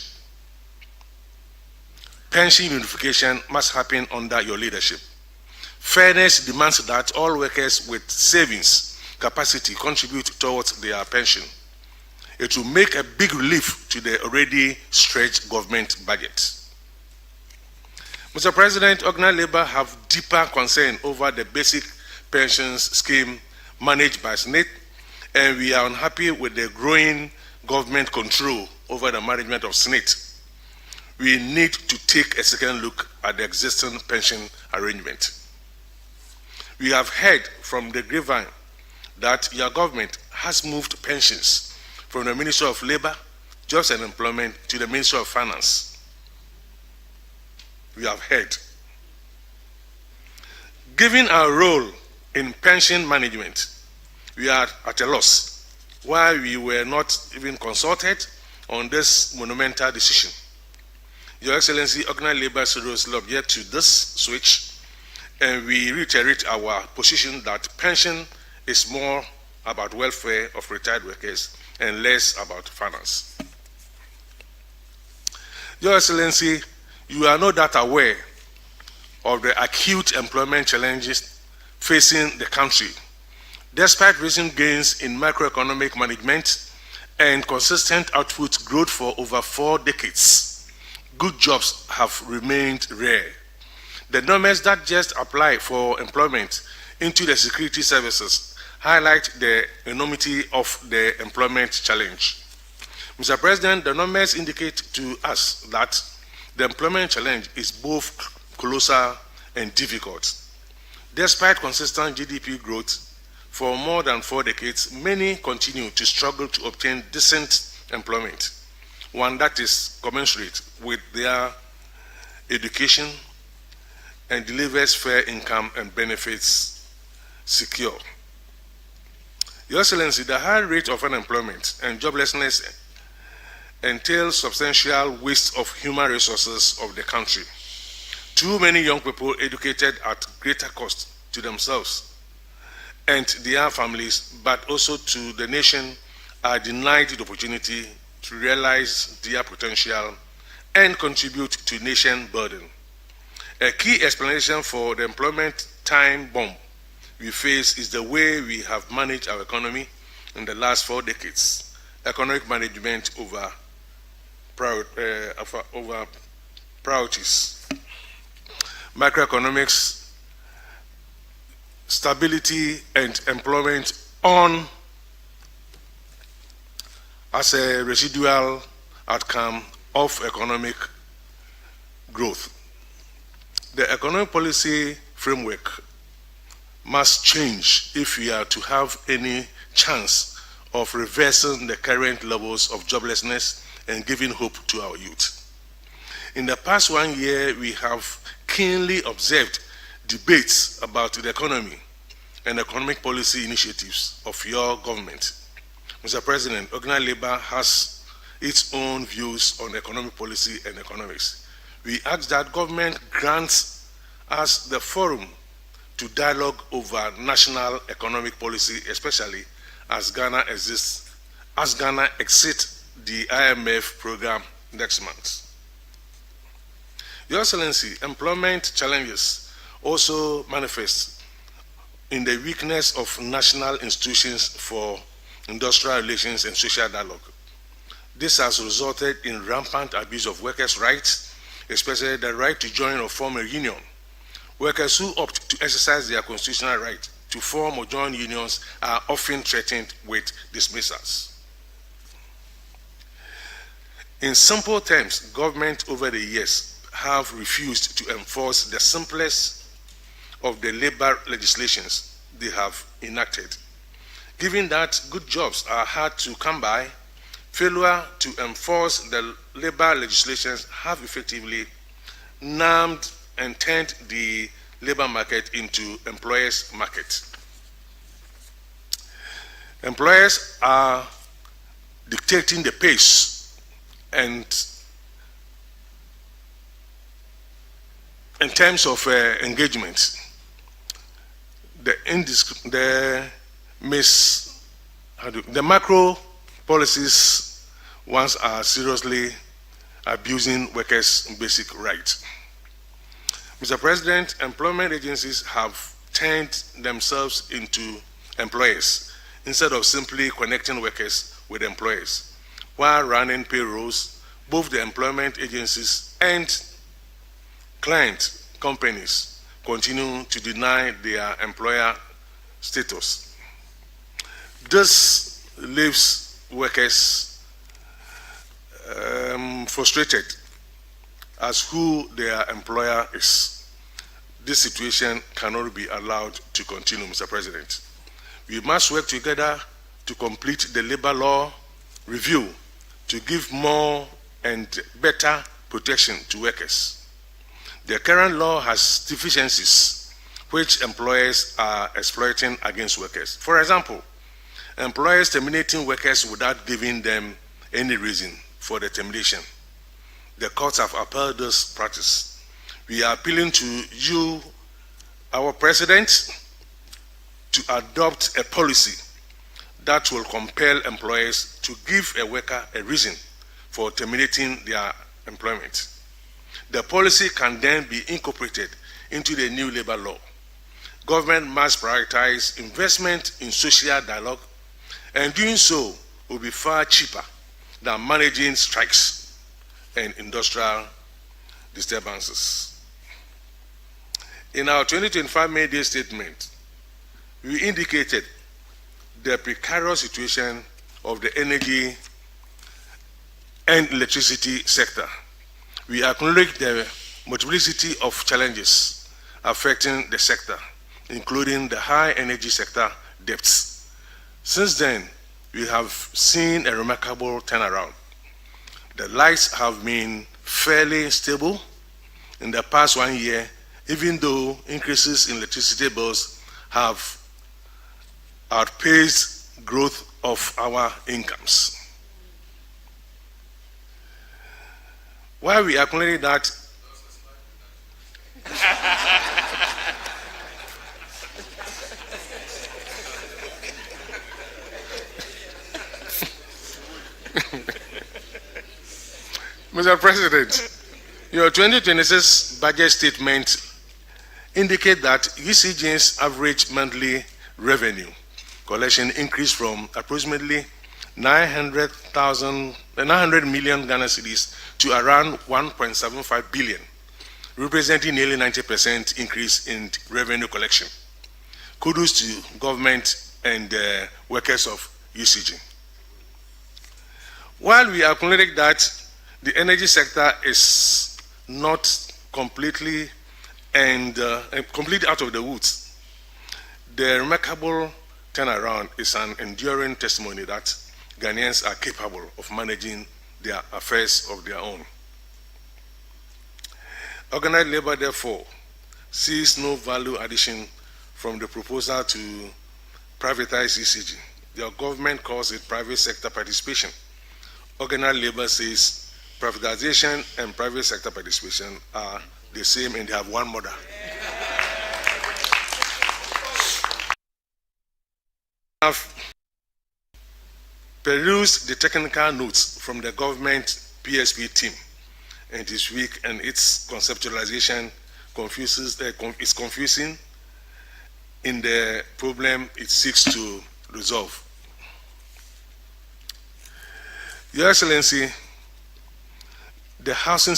Pension unification must happen under your leadership. Fairness demands that all workers with savings capacity contribute towards their pension. It will make a big relief to the already stretched government budget. Mr. President, Organized Labour have deeper concern over the basic pensions scheme managed by SNIT, and we are unhappy with the growing government control over the management of SNIT. We need to take a second look at the existing pension arrangement. We have heard from the grapevine that your government has moved pensions from the Ministry of Labour, Jobs and Employment to the Ministry of Finance. We have heard. Given our role in pension management, we are at a loss why we were not even consulted on this monumental decision. Your Excellency, Organized Labour seriously object to this switch, and we reiterate our position that pension is more about welfare of retired workers and less about finance. Your Excellency, you are no doubt aware of the acute employment challenges facing the country. Despite recent gains in macroeconomic management and consistent output growth for over 4 decades, good jobs have remained rare. The numbers that just apply for employment into the security services highlight the enormity of the employment challenge. Mr. President, the numbers indicate to us that the employment challenge is both colossal and difficult. Despite consistent GDP growth for more than 4 decades, many continue to struggle to obtain decent employment, one that is commensurate with their education and delivers fair income and benefits secure. Your Excellency, the high rate of unemployment and joblessness entails substantial waste of human resources of the country. Too many young people educated at greater cost to themselves and their families, but also to the nation, are denied the opportunity to realize their potential and contribute to nation burden. A key explanation for the employment time bomb we face is the way we have managed our economy in the last 4 decades. Economic management over priorities. Macroeconomics, stability and employment on as a residual outcome of economic growth. The economic policy framework must change if we are to have any chance of reversing the current levels of joblessness and giving hope to our youth. In the past 1 year, we have keenly observed debates about the economy and economic policy initiatives of your government. Mr. President, Organized Labour has its own views on economic policy and economics. We ask that government grants us the forum to dialogue over national economic policy, especially as Ghana exits the IMF program next month. Your Excellency, employment challenges also manifests in the weakness of national institutions for industrial relations and social dialogue. This has resulted in rampant abuse of workers' rights, especially the right to join or form a union. Workers who opt to exercise their constitutional right to form or join unions are often threatened with dismissals. In simple terms, government over the years have refused to enforce the simplest of the labor legislations they have enacted. Given that good jobs are hard to come by, failure to enforce the labor legislations have effectively numbed and turned the labor market into employers' market. Employers are dictating the pace and in terms of engagement, the macro policies once are seriously abusing workers' basic rights. Mr. President, employment agencies have turned themselves into employers instead of simply connecting workers with employers. While running payrolls, both the employment agencies and client companies continue to deny their employer status. This leaves workers frustrated as who their employer is. This situation cannot be allowed to continue, Mr. President. We must work together to complete the labor law review to give more and better protection to workers. The current law has deficiencies which employers are exploiting against workers. For example, employers terminating workers without giving them any reason for the termination. The courts have upheld this practice. We are appealing to you, our President, to adopt a policy that will compel employers to give a worker a reason for terminating their employment. The policy can then be incorporated into the new labor law. Government must prioritize investment in social dialogue, and doing so will be far cheaper than managing strikes and industrial disturbances. In our 2025 May Day statement, we indicated the precarious situation of the energy and electricity sector. We acknowledge the multiplicity of challenges affecting the sector, including the high energy sector debts. Since then, we have seen a remarkable turnaround. The lights have been fairly stable in the past 1 year, even though increases in electricity bills have outpaced growth of our incomes. While we acknowledge that Mr. President, your 2026 budget statement indicate that UCG's average monthly revenue collection increased from approximately 900 million Ghana cedis to around 1.75 billion, representing nearly 90% increase in revenue collection. Kudos to government and workers of UCG. While we acknowledge that the energy sector is not completely out of the woods, the remarkable turnaround is an enduring testimony that Ghanaians are capable of managing their affairs of their own. Organized labor, therefore, sees no value addition from the proposal to privatize ECG. Your government calls it private sector participation. Organized labor says privatization and private sector participation are the same and they have one mother. I have perused the technical notes from the government PSP team and this week and its conceptualization is confusing in the problem it seeks to resolve. Your Excellency, the housing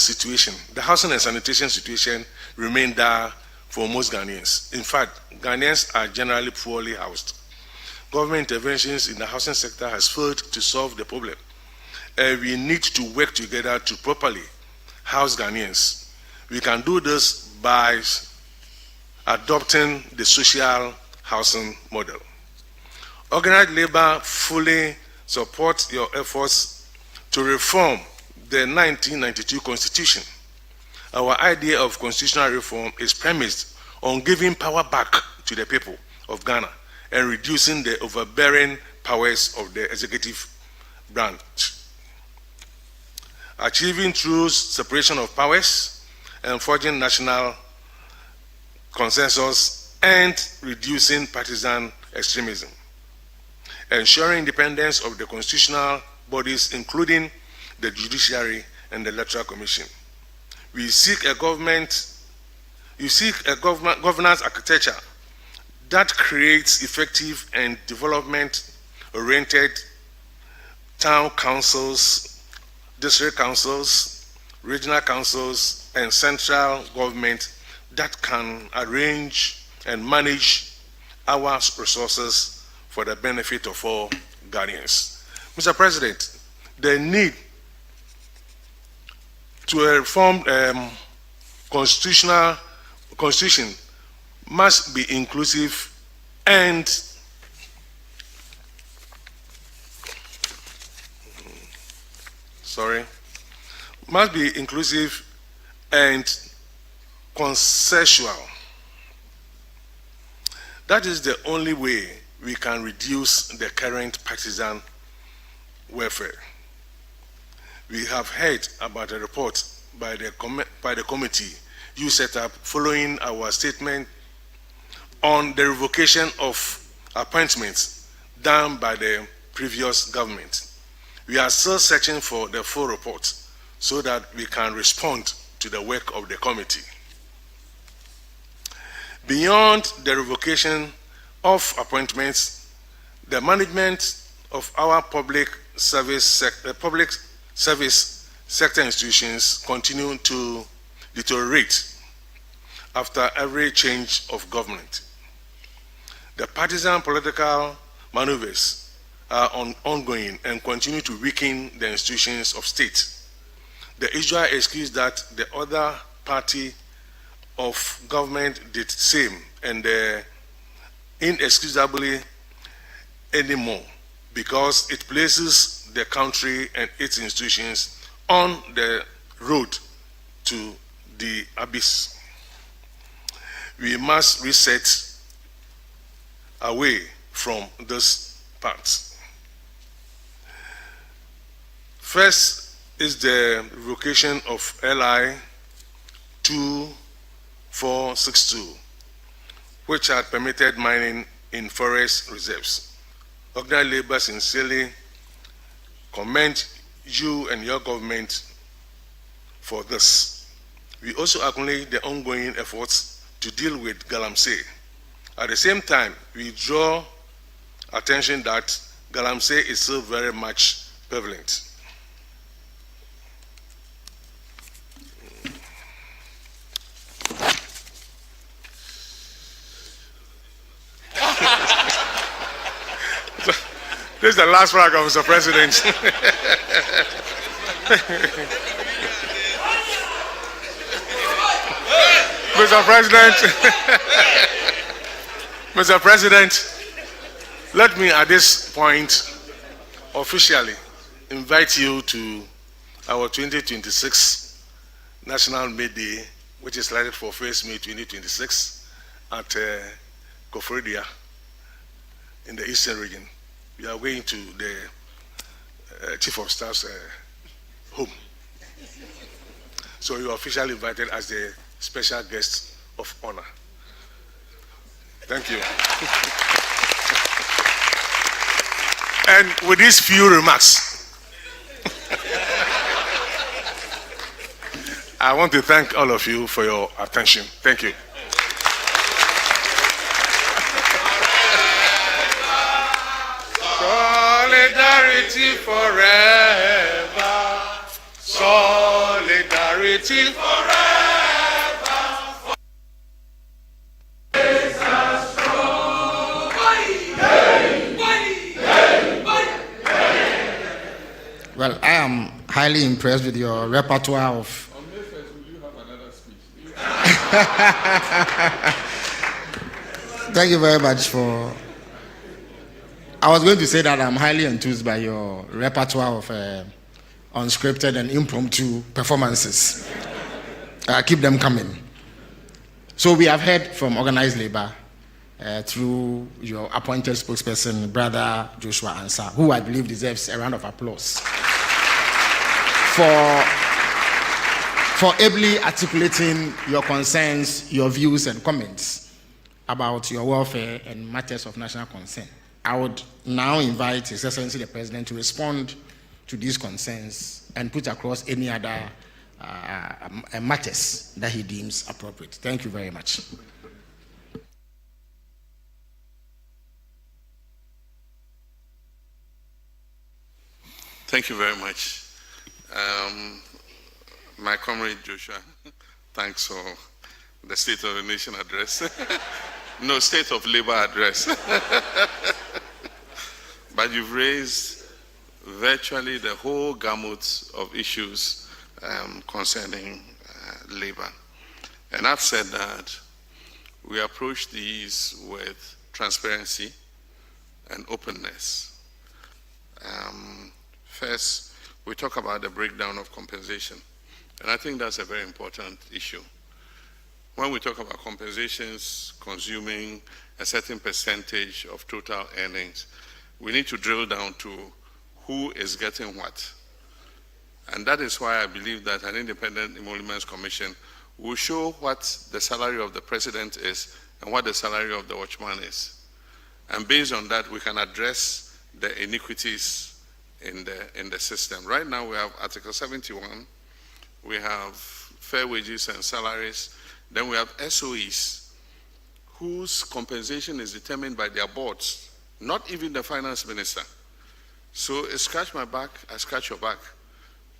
and sanitation situation remain dire for most Ghanaians. In fact, Ghanaians are generally poorly housed. Government interventions in the housing sector has failed to solve the problem. We need to work together to properly house Ghanaians. We can do this by adopting the social housing model. Organized labor fully supports your efforts to reform the 1992 Constitution. Our idea of constitutional reform is premised on giving power back to the people of Ghana and reducing the overbearing powers of the executive branch. Achieving true separation of powers and forging national consensus and reducing partisan extremism. Ensuring independence of the constitutional bodies, including the judiciary and the electoral commission. You seek a governance architecture that creates effective and development-oriented town councils, district councils, regional councils, and central government that can arrange and manage our resources for the benefit of all Ghanaians. Mr. President, the need to reform constitution must be inclusive and consensual. That is the only way we can reduce the current partisan warfare. We have heard about a report by the committee you set up following our statement on the revocation of appointments done by the previous government. We are still searching for the full report so that we can respond to the work of the committee. Beyond the revocation of appointments, the management of our public service sector institutions continue to deteriorate after every change of government. The partisan political maneuvers are ongoing and continue to weaken the institutions of state. The usual excuse that the other party of government did the same and inexcusably anymore because it places the country and its institutions on the road to the abyss. We must reset away from this path. First is the revocation of LI 2462, which had permitted mining in forest reserves. Organized labor sincerely commend you and your government for this. We also acknowledge the ongoing efforts to deal with Galamsey. At the same time, we draw attention that Galamsey is still very much prevalent. This is the last paragraph, Mr. President. Mr. President, Mr. President, let me at this point officially invite you to our 2026 National May Day, which is slated for 1st May 2026 at Koforidia in the Eastern region. We are going to the Chief of Staff's home. So you are officially invited as the special guest of honor. Thank you. And with these few remarks, I want to thank all of you for your attention. Thank you. Solidarity forever. Solidarity forever. Well, I am highly impressed with your repertoire of. On May 1st, will you have another speech? Thank you very much for. I was going to say that I'm highly enthused by your repertoire of unscripted and impromptu performances. Keep them coming. So we have heard from Organized Labor through your appointed spokesperson, Brother Joshua Ansah, who I believe deserves a round of applause for ably articulating your concerns, your views, and comments about your welfare and matters of national concern. I would now invite His Excellency the President to respond to these concerns and put across any other matters that he deems appropriate. Thank you very much. Thank you very much. My comrade Joshua, thanks for the State of the Nation address. No, State of Labor address. But you've raised virtually the whole gamut of issues concerning labor. And I've said that we approach these with transparency and openness. First, we talk about the breakdown of compensation. And I think that's a very important issue. When we talk about compensations consuming a certain percentage of total earnings, we need to drill down to who is getting what. And that is why I believe that an independent emoluments commission will show what the salary of the president is and what the salary of the watchman is. And based on that, we can address the iniquities in the system. Right now, we have Article 71, we have fair wages and salaries, then we have SOEs, whose compensation is determined by their boards, not even the finance minister. So scratch my back, I scratch your back.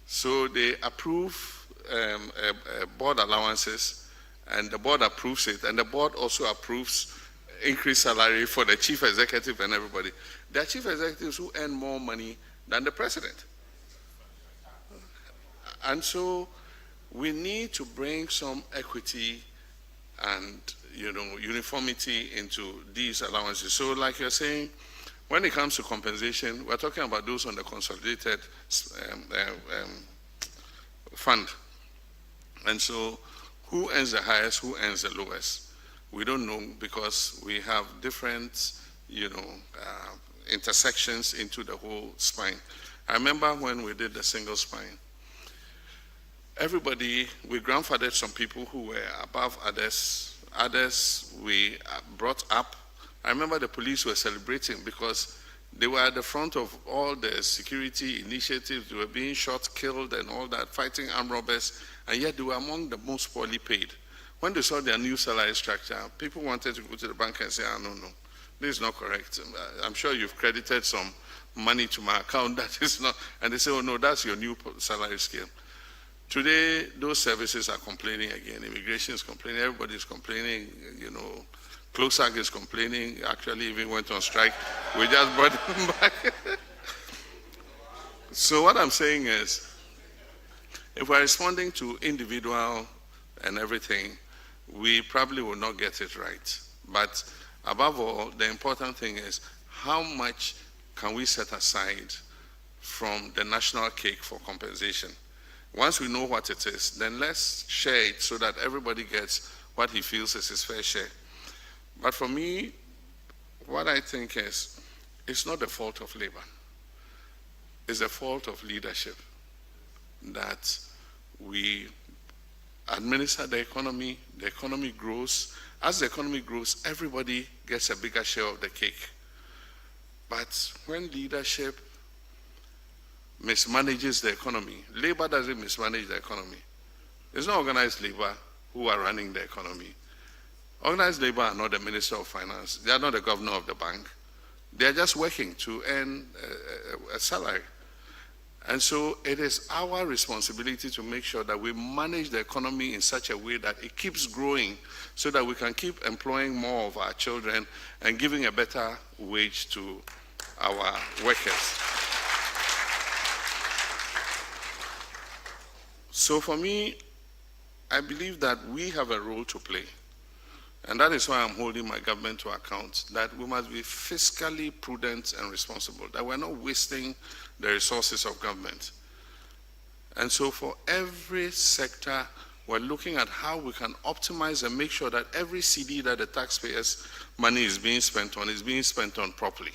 So they approve board allowances, and the board approves it, and the board also approves increased salary for the chief executive and everybody. There are chief executives who earn more money than the president. And so we need to bring some equity and uniformity into these allowances. So like you're saying, when it comes to compensation, we're talking about those on the consolidated fund. And so who earns the highest, who earns the lowest? We don't know because we have different, intersections into the whole spine. I remember when we did the single spine, we grandfathered some people who were above others. Others we brought up. I remember the police were celebrating because they were at the front of all the security initiatives. They were being shot, killed, and all that, fighting armed robbers, and yet they were among the most poorly paid. When they saw their new salary structure, people wanted to go to the bank and say, no, this is not correct. I'm sure you've credited some money to my account that is not, and they say, oh no, that's your new salary scale. Today, those services are complaining again. Immigration is complaining, everybody is complaining, CLOSAC is complaining, actually even went on strike. We just brought them back. So what I'm saying is, if we're responding to individual and everything, we probably will not get it right. But above all, the important thing is, how much can we set aside from the national cake for compensation? Once we know what it is, then let's share it so that everybody gets what he feels is his fair share. But for me, what I think is, it's not the fault of labor. It's the fault of leadership that we administer the economy grows. As the economy grows, everybody gets a bigger share of the cake. But when leadership mismanages the economy, labor doesn't mismanage the economy. It's not organized labor who are running the economy. Organized labor are not the Minister of Finance. They are not the governor of the bank. They are just working to earn a salary. And so it is our responsibility to make sure that we manage the economy in such a way that it keeps growing so that we can keep employing more of our children and giving a better wage to our workers. So for me, I believe that we have a role to play. And that is why I'm holding my government to account, that we must be fiscally prudent and responsible, that we're not wasting the resources of government. And so for every sector, we're looking at how we can optimize and make sure that every CD that the taxpayers' money is being spent on properly.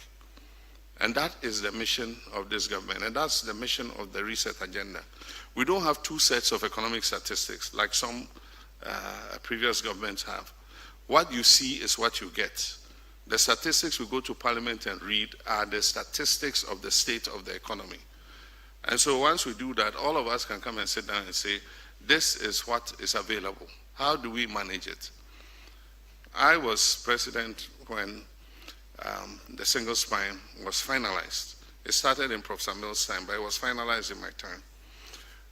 And that is the mission of this government, and that's the mission of the reset agenda. We don't have two sets of economic statistics like some previous governments have. What you see is what you get. The statistics we go to Parliament and read are the statistics of the state of the economy. And so once we do that, all of us can come and sit down and say, this is what is available. How do we manage it? I was president when the single spine was finalized. It started in Prof. Samuel's time, but it was finalized in my time.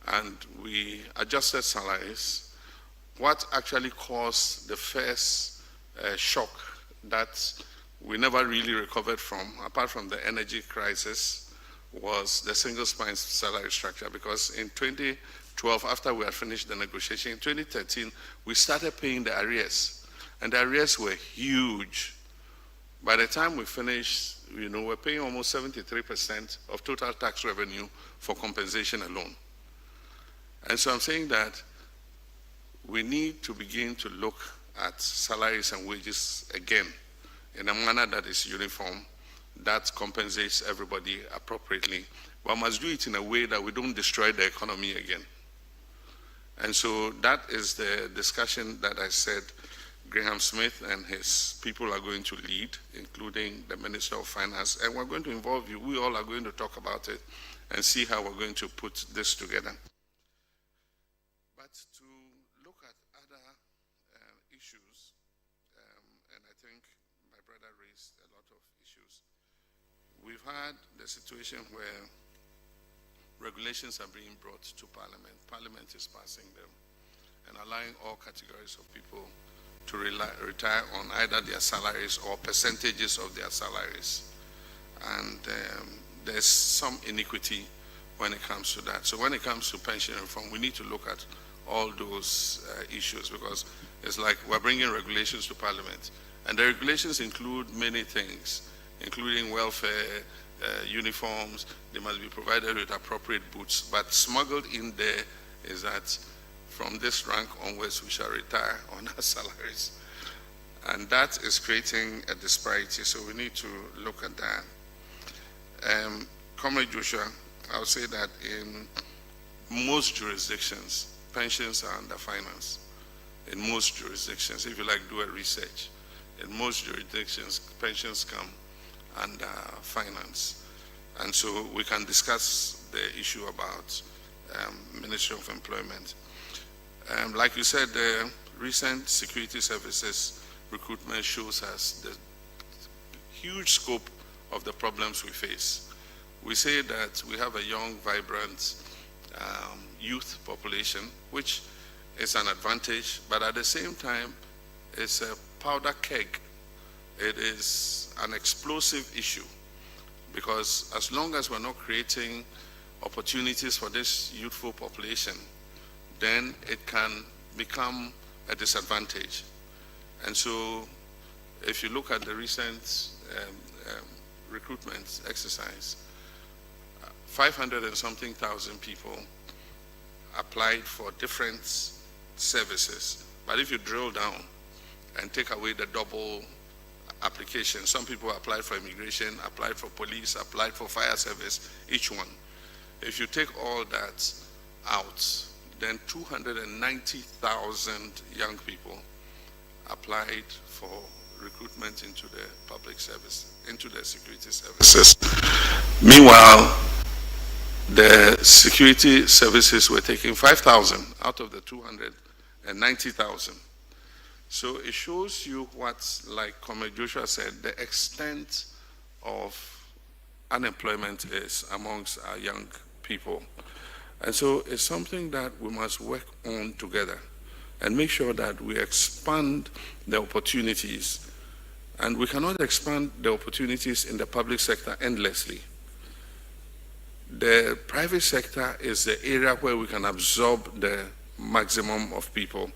And we adjusted salaries. What actually caused the first shock that we never really recovered from, apart from the energy crisis, was the single spine salary structure. Because in 2012, after we had finished the negotiation, in 2013, we started paying the arrears. And the arrears were huge. By the time we finished, we're paying almost 73% of total tax revenue for compensation alone. And so I'm saying that we need to begin to look at salaries and wages again in a manner that is uniform, that compensates everybody appropriately, but must do it in a way that we don't destroy the economy again. And so that is the discussion that I said Graham Smith and his people are going to lead, including the Minister of Finance, and we're going to involve you. We all are going to talk about it and see how we're going to put this together. But to look at other issues, and I think my brother raised a lot of issues. We've had the situation where regulations are being brought to Parliament. Parliament is passing them and allowing all categories of people to retire on either their salaries or percentages of their salaries. And there's some iniquity when it comes to that. So when it comes to pension reform, we need to look at all those issues, because it's like we're bringing regulations to Parliament. And the regulations include many things, including welfare, uniforms. They must be provided with appropriate boots. But smuggled in there is that from this rank onwards, we shall retire on our salaries. And that is creating a disparity, so we need to look at that. Comrade Joshua, I would say that in most jurisdictions, pensions are under finance. In most jurisdictions, if you like, do a research. In most jurisdictions, pensions come under finance. And so we can discuss the issue about Ministry of Employment. Like you said, the recent security services recruitment shows us the huge scope of the problems we face. We say that we have a young, vibrant youth population, which is an advantage, but at the same time, it's a powder keg. It is an explosive issue, because as long as we're not creating opportunities for this youthful population, then it can become a disadvantage. And so if you look at the recent recruitment exercise, 500 and something thousand people applied for different services. But if you drill down and take away the double application, some people applied for immigration, applied for police, applied for fire service, each one. If you take all that out, then 290,000 young people applied for recruitment into the public service, into the security services. Meanwhile, the security services were taking 5,000 out of the 290,000. So it shows you what, like Comrade Joshua said, the extent of unemployment is amongst our young people. And so it's something that we must work on together and make sure that we expand the opportunities. And we cannot expand the opportunities in the public sector endlessly. The private sector is the area where we can absorb the maximum of people.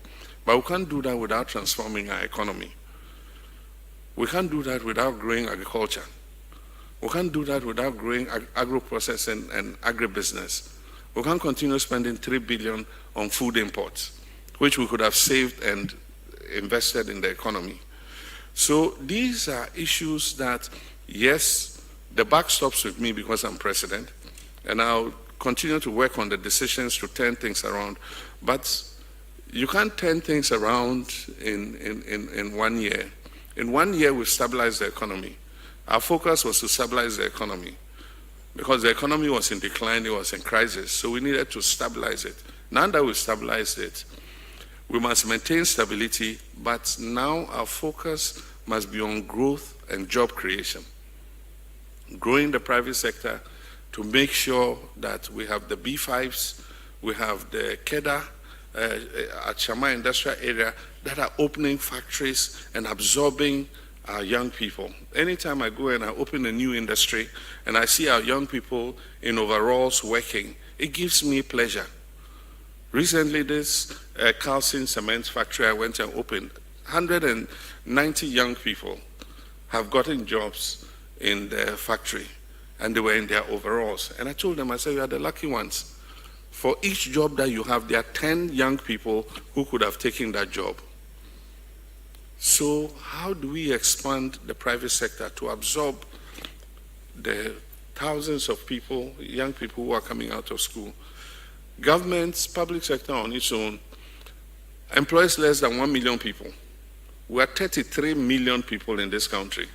But we can't do that without transforming our economy. We can't do that without growing agriculture. We can't do that without growing agro-processing and agribusiness. We can't continue spending $3 billion on food imports, which we could have saved and invested in the economy. So these are issues that, yes, the buck stops with me because I'm president, and I'll continue to work on the decisions to turn things around. But you can't turn things around in 1 year. In 1 year, we've stabilized the economy. Our focus was to stabilize the economy because the economy was in decline, it was in crisis, so we needed to stabilize it. Now that we've stabilized it, we must maintain stability, but now our focus must be on growth and job creation. Growing the private sector to make sure that we have the B5s, we have the KEDA at Shama Industrial Area that are opening factories and absorbing our young people. Anytime I go and I open a new industry and I see our young people in overalls working, it gives me pleasure. Recently, this calcine cement factory I went and opened, 190 young people have gotten jobs in the factory, and they were in their overalls. And I told them, I said, you are the lucky ones. For each job that you have, there are 10 young people who could have taken that job. So how do we expand the private sector to absorb the thousands of people, young people who are coming out of school? Government's public sector on its own employs less than 1 million people. We are 33 million people in this country.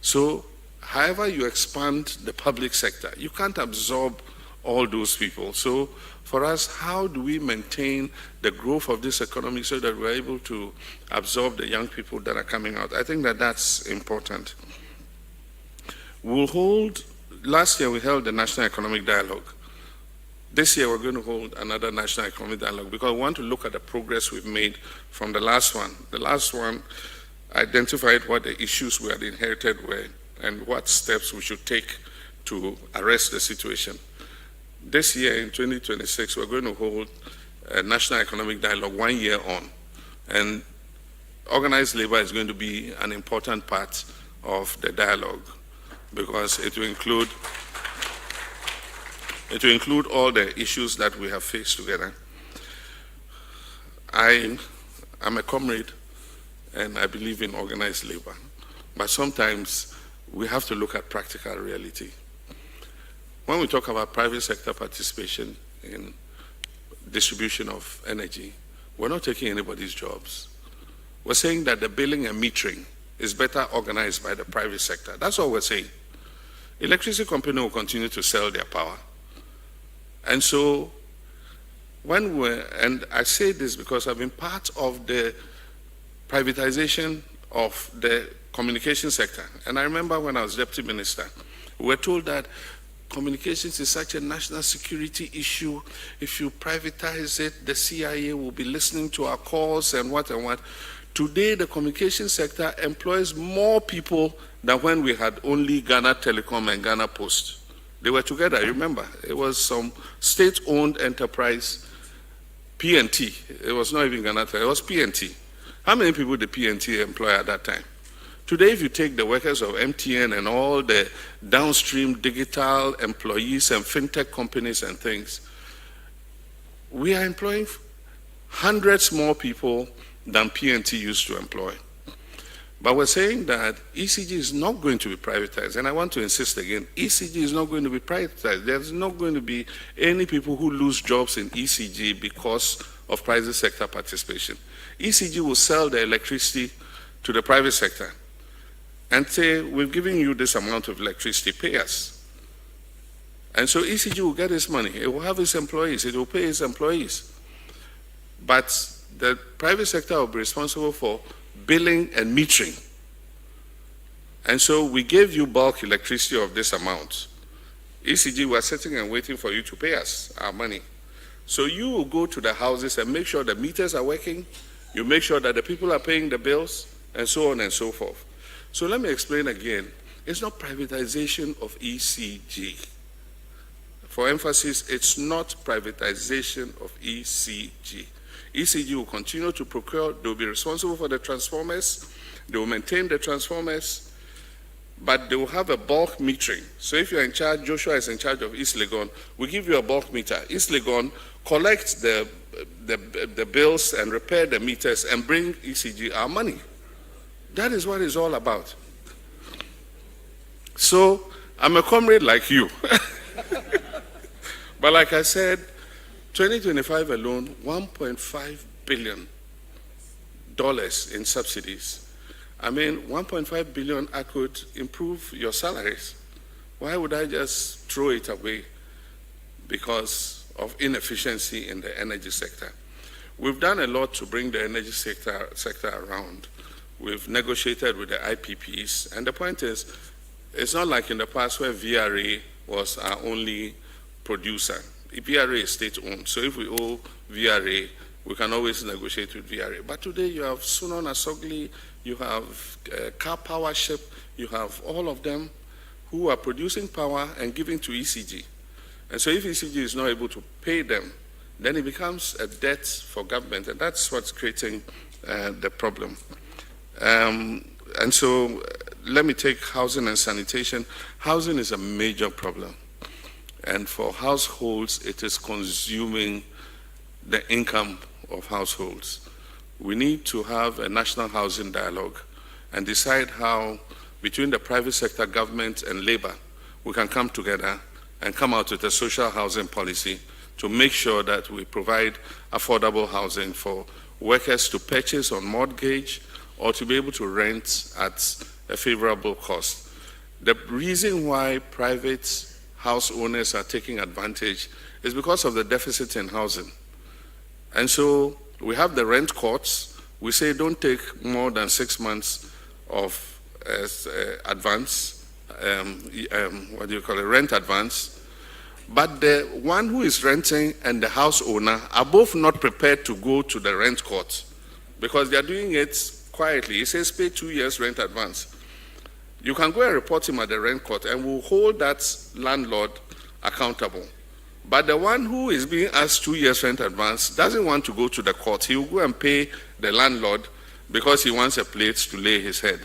So however you expand the public sector, you can't absorb all those people. So for us, how do we maintain the growth of this economy so that we're able to absorb the young people that are coming out? I think that that's important. Last year we held the National Economic Dialogue. This year we're going to hold another National Economic Dialogue because we want to look at the progress we've made from the last one. The last one identified what the issues we had inherited were and what steps we should take to arrest the situation. This year, in 2026, we're going to hold a National Economic Dialogue 1 year on. And organized labor is going to be an important part of the dialogue because it will include all the issues that we have faced together. I am a comrade and I believe in organized labor. But sometimes we have to look at practical reality. When we talk about private sector participation in distribution of energy, we're not taking anybody's jobs. We're saying that the billing and metering is better organized by the private sector. That's all we're saying. Electricity company will continue to sell their power. And so, and I say this because I've been part of the privatization of the communication sector. And I remember when I was deputy minister, we were told that communications is such a national security issue. If you privatize it, the CIA will be listening to our calls and what and what. Today, the communication sector employs more people than when we had only Ghana Telecom and Ghana Post. They were together, remember. It was some state-owned enterprise, PNT. It was not even Ghana Telecom, it was PNT. How many people did PNT employ at that time? Today, if you take the workers of MTN and all the downstream digital employees and fintech companies and things, we are employing hundreds more people than PNT used to employ. But we're saying that ECG is not going to be privatized. And I want to insist again, ECG is not going to be privatized. There's not going to be any people who lose jobs in ECG because of private sector participation. ECG will sell the electricity to the private sector and say, we're giving you this amount of electricity, pay us. And so ECG will get its money. It will have its employees. It will pay its employees. But the private sector will be responsible for billing and metering. And so we gave you bulk electricity of this amount. ECG, we're sitting and waiting for you to pay us our money. So you will go to the houses and make sure the meters are working, you make sure that the people are paying the bills, and so on and so forth. So let me explain again. It's not privatization of ECG. For emphasis, it's not privatization of ECG. ECG will continue to procure, they'll be responsible for the transformers, they will maintain the transformers, but they will have a bulk metering. So if you're in charge, Joshua is in charge of East Legon, we give you a bulk meter. East Legon collects the bills and repair the meters and bring ECG our money. That is what it's all about. So I'm a comrade like you. But like I said, 2025 alone, $1.5 billion in subsidies. I mean, $1.5 billion, I could improve your salaries. Why would I just throw it away because of inefficiency in the energy sector? We've done a lot to bring the energy sector around. We've negotiated with the IPPs, and the point is, it's not like in the past where VRA was our only producer. VRA is state-owned, so if we owe VRA, we can always negotiate with VRA. But today you have Sunon Asogli, you have Car Power Ship, you have all of them who are producing power and giving to ECG. And so if ECG is not able to pay them, then it becomes a debt for government, and that's what's creating the problem. And so let me take housing and sanitation. Housing is a major problem. And for households, it is consuming the income of households. We need to have a national housing dialogue and decide how, between the private sector, government, and labor, we can come together and come out with a social housing policy to make sure that we provide affordable housing for workers to purchase on mortgage or to be able to rent at a favorable cost. The reason why private house owners are taking advantage is because of the deficit in housing. And so we have the rent courts. We say don't take more than 6 months of advance, rent advance. But the one who is renting and the house owner are both not prepared to go to the rent court because they are doing it quietly. It says pay 2 years rent advance. You can go and report him at the rent court and we'll hold that landlord accountable. But the one who is being asked 2 years rent advance doesn't want to go to the court. He will go and pay the landlord because he wants a place to lay his head.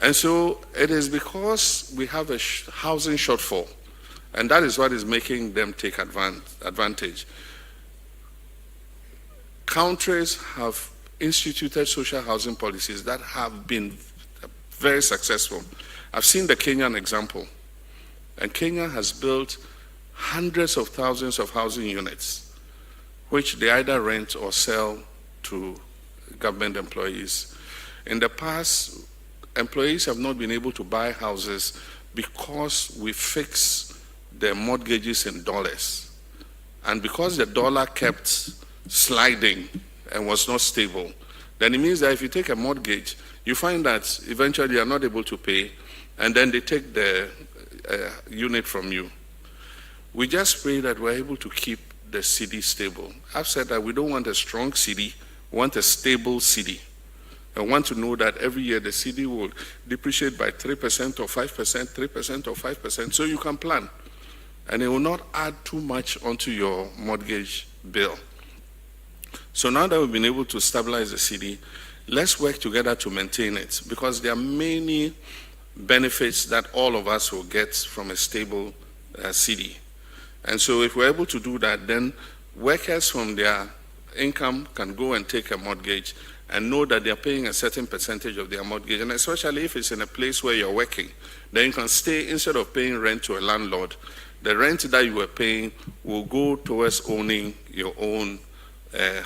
And so it is because we have a housing shortfall, and that is what is making them take advantage. Countries have instituted social housing policies that have been very successful. I've seen the Kenyan example, and Kenya has built hundreds of thousands of housing units, which they either rent or sell to government employees. In the past, employees have not been able to buy houses because we fix their mortgages in dollars. And because the dollar kept sliding and was not stable, then it means that if you take a mortgage, you find that eventually you're not able to pay, and then they take the unit from you. We just pray that we're able to keep the city stable. I've said that we don't want a strong city, we want a stable city. I want to know that every year the city will depreciate by 3% or 5%, 3% or 5%, so you can plan. And it will not add too much onto your mortgage bill. So now that we've been able to stabilize the city, let's work together to maintain it, because there are many benefits that all of us will get from a stable city. And so if we're able to do that, then workers from their income can go and take a mortgage and know that they're paying a certain percentage of their mortgage. And especially if it's in a place where you're working, then you can stay, instead of paying rent to a landlord, the rent that you were paying will go towards owning your own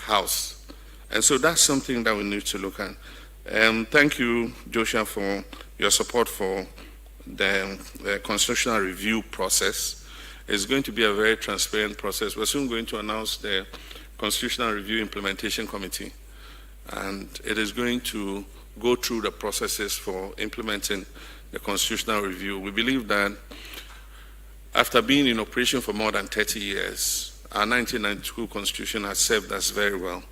house. And so that's something that we need to look at. Thank you, Joshua, for your support for the constitutional review process. It's going to be a very transparent process. We're soon going to announce the Constitutional Review Implementation Committee, and it is going to go through the processes for implementing the constitutional review. We believe that after being in operation for more than 30 years, our 1992 Constitution has served us very well,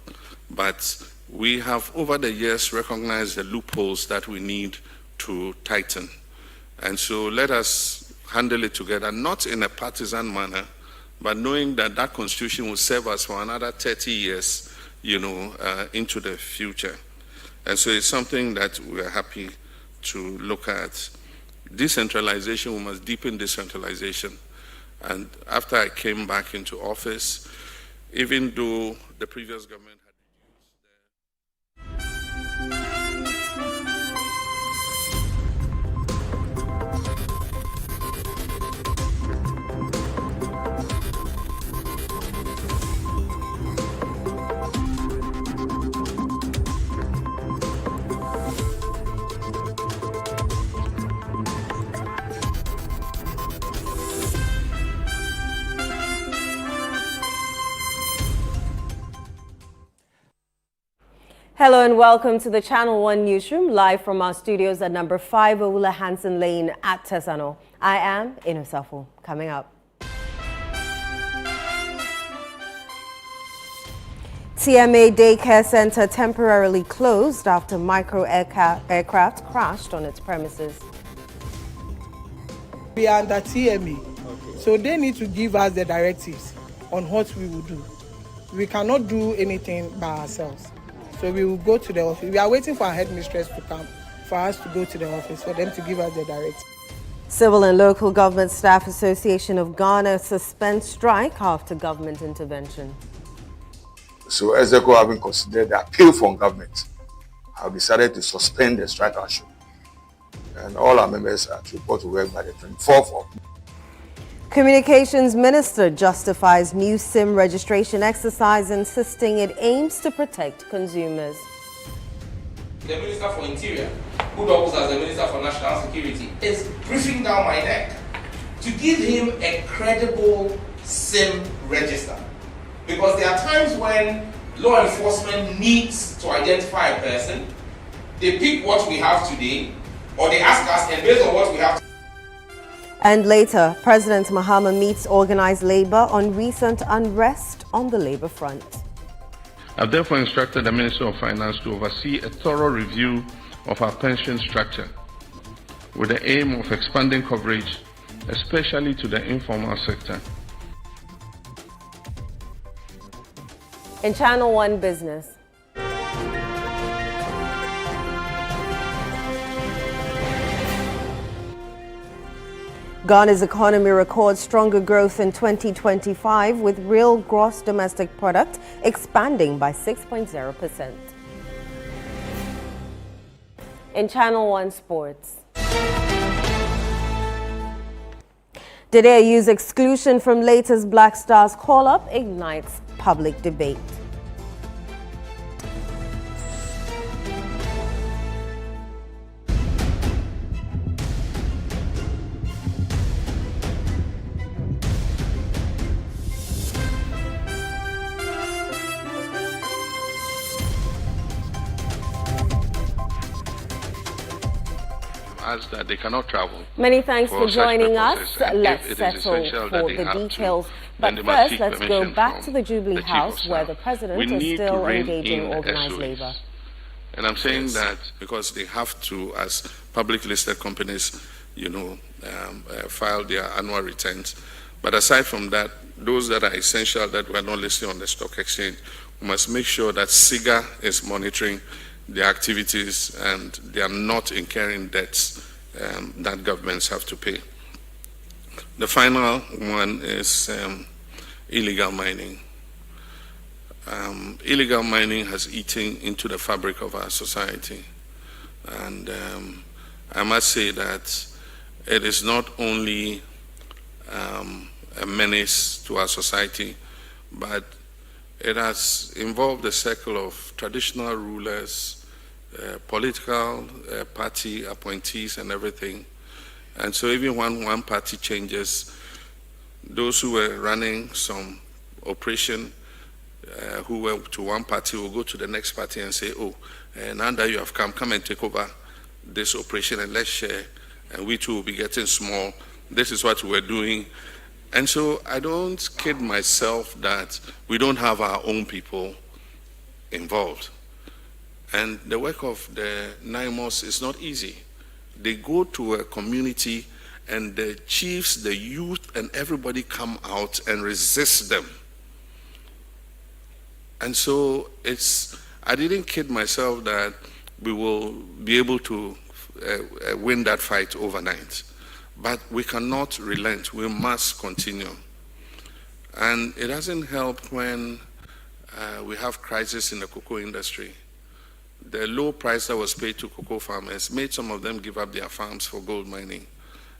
but we have over the years recognized the loopholes that we need to tighten. And so let us handle it together, not in a partisan manner, but knowing that that Constitution will serve us for another 30 years, into the future. And so it's something that we are happy to look at. Decentralization, we must deepen decentralization. And after I came back into office, even though the previous government had Hello and welcome to the Channel 1 Newsroom, live from our studios at number 5 Owula Hansen Lane at Tesano. I am Inosafo. Coming up. TMA Daycare Center temporarily closed after micro aircraft crashed on its premises. We are under TMA, so they need to give us the directives on what we will do. We cannot do anything by ourselves. So we will go to the office. We are waiting for our headmistress to come for us to go to the office for them to give us the directive. Civil and Local Government Staff Association of Ghana suspends strike after government intervention. So EXECO, having considered the appeal from government, have decided to suspend the strike action. And all our members are to report to work by the 24th of May. Communications Minister justifies new SIM registration exercise, insisting it aims to protect consumers. The Minister for Interior, who doubles as the Minister for National Security, is briefing down my neck to give him a credible SIM register. Because there are times when law enforcement needs to identify a person, they pick what we have today, or they ask us, and based on what we have today. And later, President Mahama meets organized labor on recent unrest on the labor front. I've therefore instructed the Minister of Finance to oversee a thorough review of our pension structure with the aim of expanding coverage, especially to the informal sector. In Channel 1 Business. Ghana's economy records stronger growth in 2025, with real gross domestic product expanding by 6.0%. In Channel 1 Sports. Did AU's exclusion from latest Black Stars call-up ignites public debate? That they cannot travel. Many thanks for joining us. Let's settle for the details. But first, let's go back to the Jubilee House, where the President is still engaging organized labor. And I'm saying that because they have to, as public listed companies, file their annual returns. But aside from that, those that are essential that were not listed on the stock exchange, we must make sure that SIGA is monitoring their activities and they are not incurring debts that governments have to pay. The final one is illegal mining. Illegal mining has eaten into the fabric of our society. And I must say that it is not only a menace to our society, but it has involved the circle of traditional rulers, political party appointees and everything. And so even when one party changes, those who were running some operation, who went to one party will go to the next party and say, oh, now that you have come and take over this operation and let's share, and we too will be getting small. This is what we're doing. And so I don't kid myself that we don't have our own people involved. And the work of the NIMOS is not easy. They go to a community and the chiefs, the youth, and everybody come out and resist them. And so I didn't kid myself that we will be able to win that fight overnight. But we cannot relent. We must continue. And it doesn't help when we have crisis in the cocoa industry. The low price that was paid to cocoa farmers made some of them give up their farms for gold mining.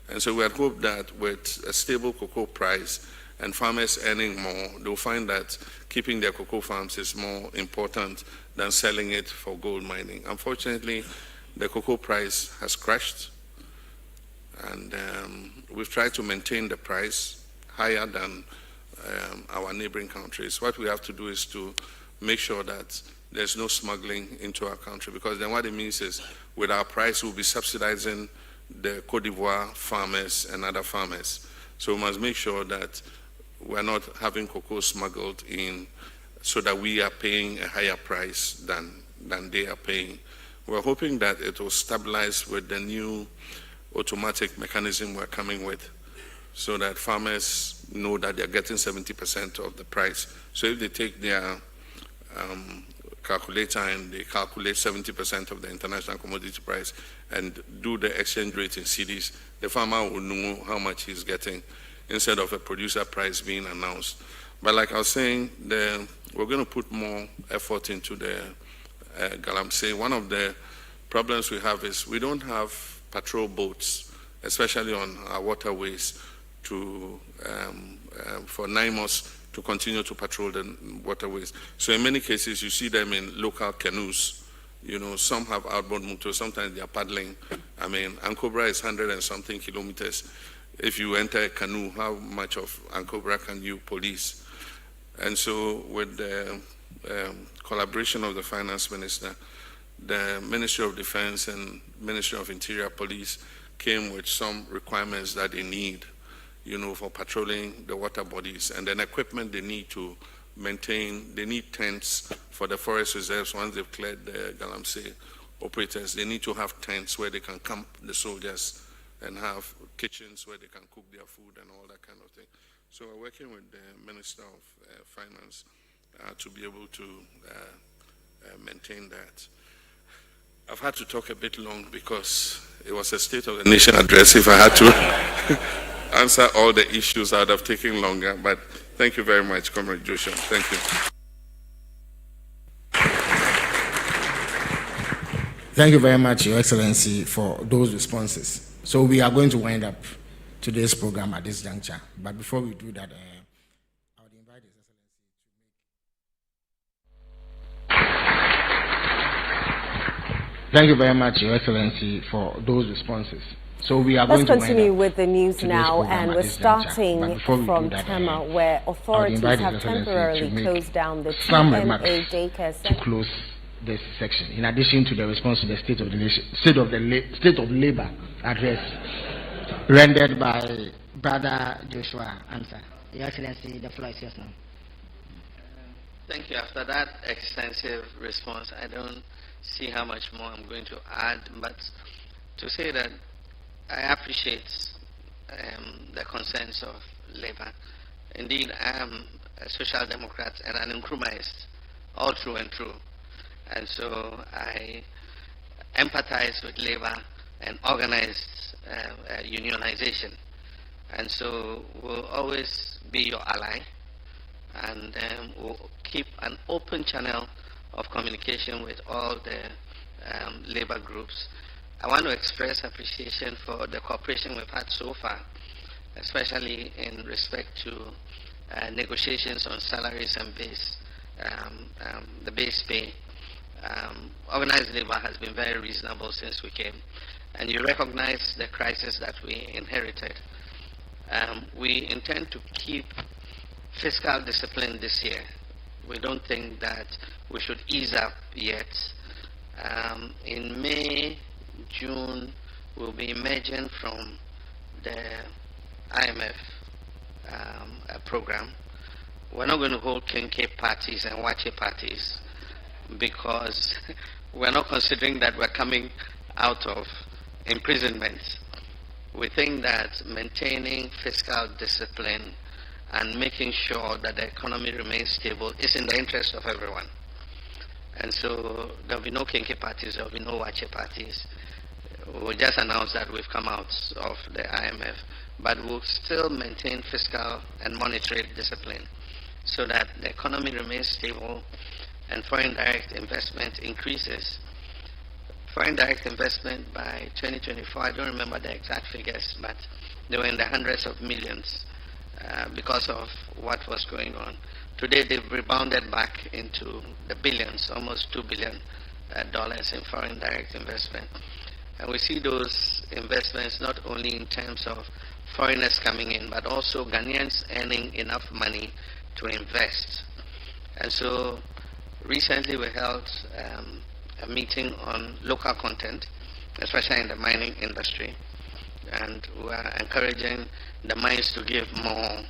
And so we had hoped that with a stable cocoa price and farmers earning more, they'll find that keeping their cocoa farms is more important than selling it for gold mining. Unfortunately, the cocoa price has crashed. And we've tried to maintain the price higher than our neighboring countries. What we have to do is to make sure that there's no smuggling into our country, because then what it means is with our price, we'll be subsidizing the Cote d'Ivoire farmers and other farmers. So we must make sure that we're not having cocoa smuggled in so that we are paying a higher price than they are paying. We're hoping that it will stabilize with the new automatic mechanism we're coming with, so that farmers know that they're getting 70% of the price. So if they take their calculator and they calculate 70% of the international commodity price and do the exchange rate in cedis, the farmer will know how much he's getting instead of a producer price being announced. But like I was saying, we're going to put more effort into the galamsey. One of the problems we have is we don't have patrol boats, especially on our waterways, for NIMOS to continue to patrol the waterways. So in many cases, you see them in local canoes. You know, some have outboard motors, sometimes they are paddling. I mean, Ankobra is 100 and something kilometers. If you enter a canoe, how much of Ankobra can you police? And so with the collaboration of the finance minister, the Ministry of Defense and Ministry of Interior Police came with some requirements that they need, you know, for patrolling the water bodies, and then equipment they need to maintain. They need tents for the forest reserves. Once they've cleared the galamsey operators, they need to have tents where they can camp the soldiers and have kitchens where they can cook their food and all that kind of thing. So we're working with the Minister of Finance to be able to maintain that. I've had to talk a bit long because it was a State of the Nation address. If I had to answer all the issues, I would have taken longer. But thank you very much, Comrade Joshua. Thank you. Thank you very much, Your Excellency, for those responses. So we are going to wind up today's program at this juncture. But before we do that, I would invite His Excellency to make... Thank you very much, Your Excellency, for those responses. So we are going to continue with the news now, and we're starting from Tema, where authorities have temporarily closed down the TMA daycare center. To close this section, in addition to the response to the State of Labor address rendered by Brother Joshua Answer. Your Excellency, the floor is yours now. Thank you. After that extensive response, I don't see how much more I'm going to add, but to say that I appreciate the concerns of Labour. Indeed, I am a social democrat and an Nkrumahist, all through and through. And so I empathize with Labour and organized unionization. And so we'll always be your ally, and we'll keep an open channel of communication with all the Labour groups. I want to express appreciation for the cooperation we've had so far, especially in respect to negotiations on salaries and the base pay. Organized Labour has been very reasonable since we came, and you recognize the crisis that we inherited. we intend to keep fiscal discipline this year. We don't think that we should ease up yet. In May, June, we'll be emerging from the IMF program. We're not going to hold Kenke parties and Wache parties because we're not considering that we're coming out of imprisonment. We think that maintaining fiscal discipline and making sure that the economy remains stable is in the interest of everyone. And so there'll be no Kenke parties, there'll be no Wache parties. We'll just announce that we've come out of the IMF, but we'll still maintain fiscal and monetary discipline so that the economy remains stable and foreign direct investment increases. Foreign direct investment by 2024, I don't remember the exact figures, but they were in the hundreds of millions because of what was going on. Today they've rebounded back into the billions, almost $2 billion in foreign direct investment. And we see those investments not only in terms of foreigners coming in, but also Ghanaians earning enough money to invest. And so recently we held a meeting on local content, especially in the mining industry. And we are encouraging the mines to give more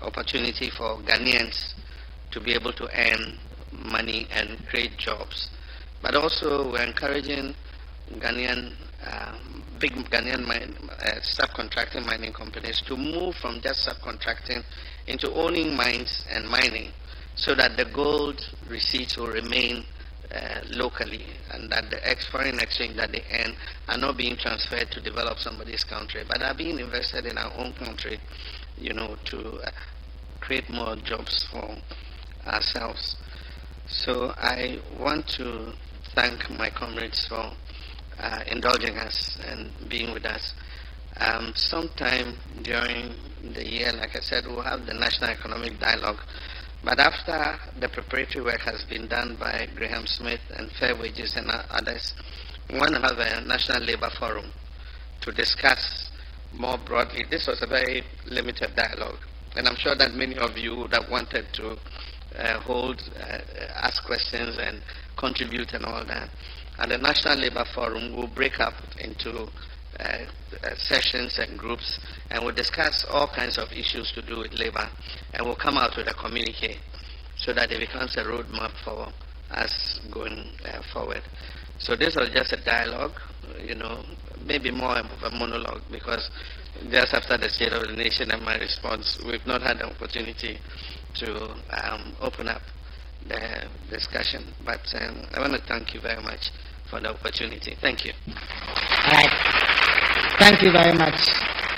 opportunity for Ghanaians to be able to earn money and create jobs. But also we're encouraging Ghanaian, big Ghanaian subcontracting mining companies to move from just subcontracting into owning mines and mining so that the gold receipts will remain locally and that the foreign exchange that they earn are not being transferred to develop somebody's country, but are being invested in our own country, you know, to create more jobs for ourselves. So I want to thank my comrades for indulging us and being with us. Sometime during the year, like I said, we'll have the National Economic Dialogue. But after the preparatory work has been done by Graham Smith and Fair Wages and others, we want to have a National Labour Forum to discuss more broadly. This was a very limited dialogue, and I'm sure that many of you would have wanted to ask questions and contribute and all that. And the National Labour Forum will break up into sessions and groups, and we'll discuss all kinds of issues to do with labor, and we'll come out with a communique so that it becomes a roadmap for us going forward. So this was just a dialogue, you know, maybe more of a monologue, because just after the State of the Nation and my response, we've not had the opportunity to open up the discussion. But I want to thank you very much for the opportunity. Thank you. All right. Thank you very much,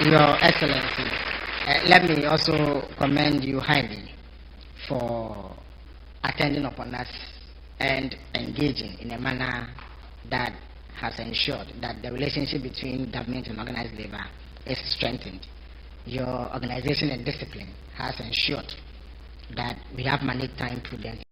Your Excellency. Let me also commend you highly for attending upon us and engaging in a manner that has ensured that the relationship between government and organized labor is strengthened. Your organization and discipline has ensured that we have managed time prudently.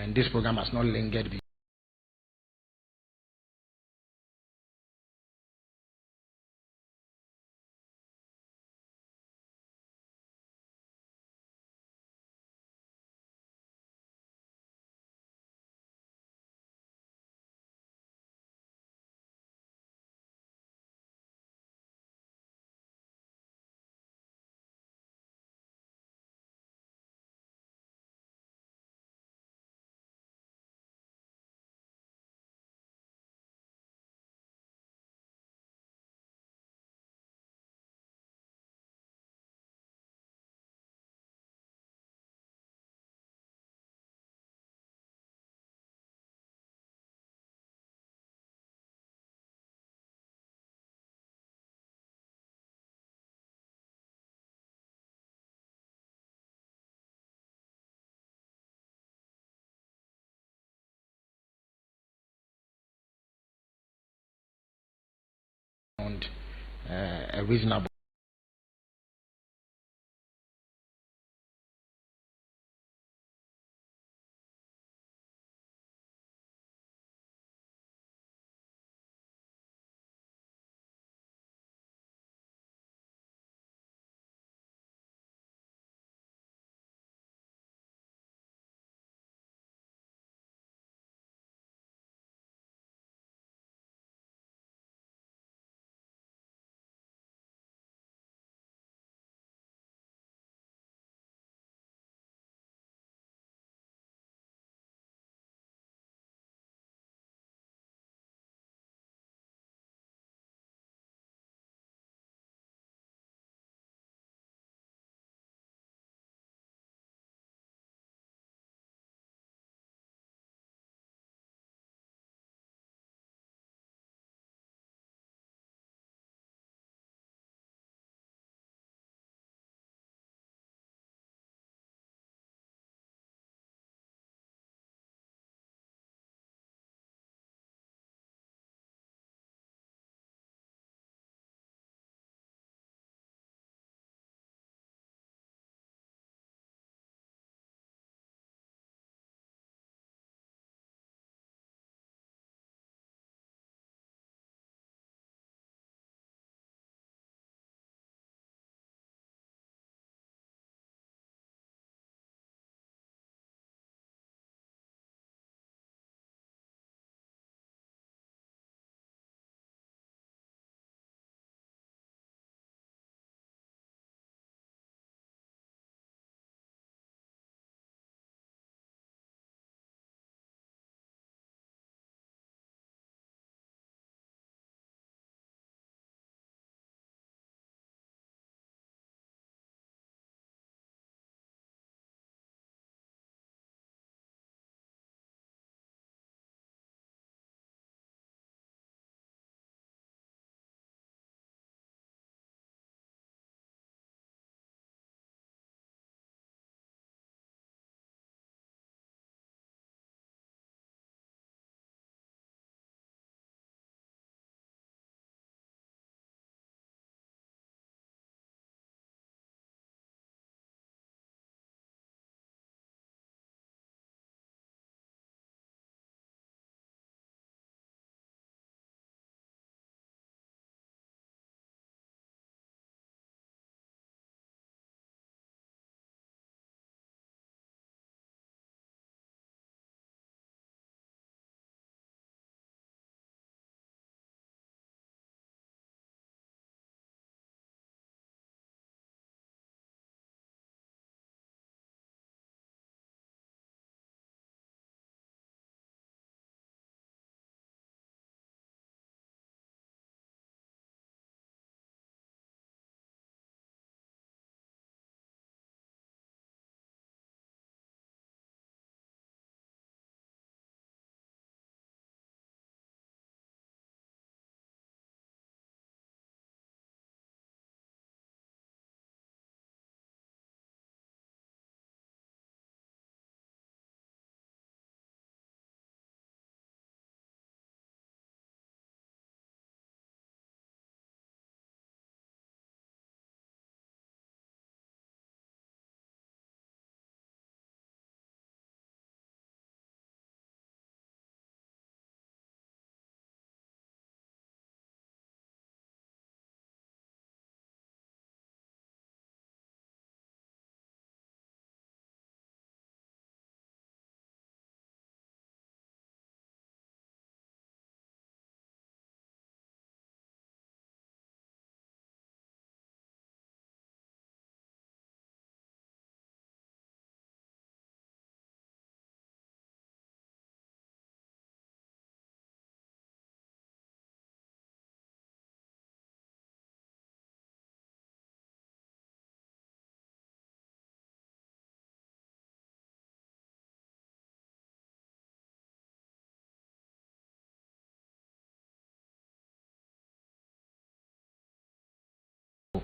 And this program has not lingered found a reasonable.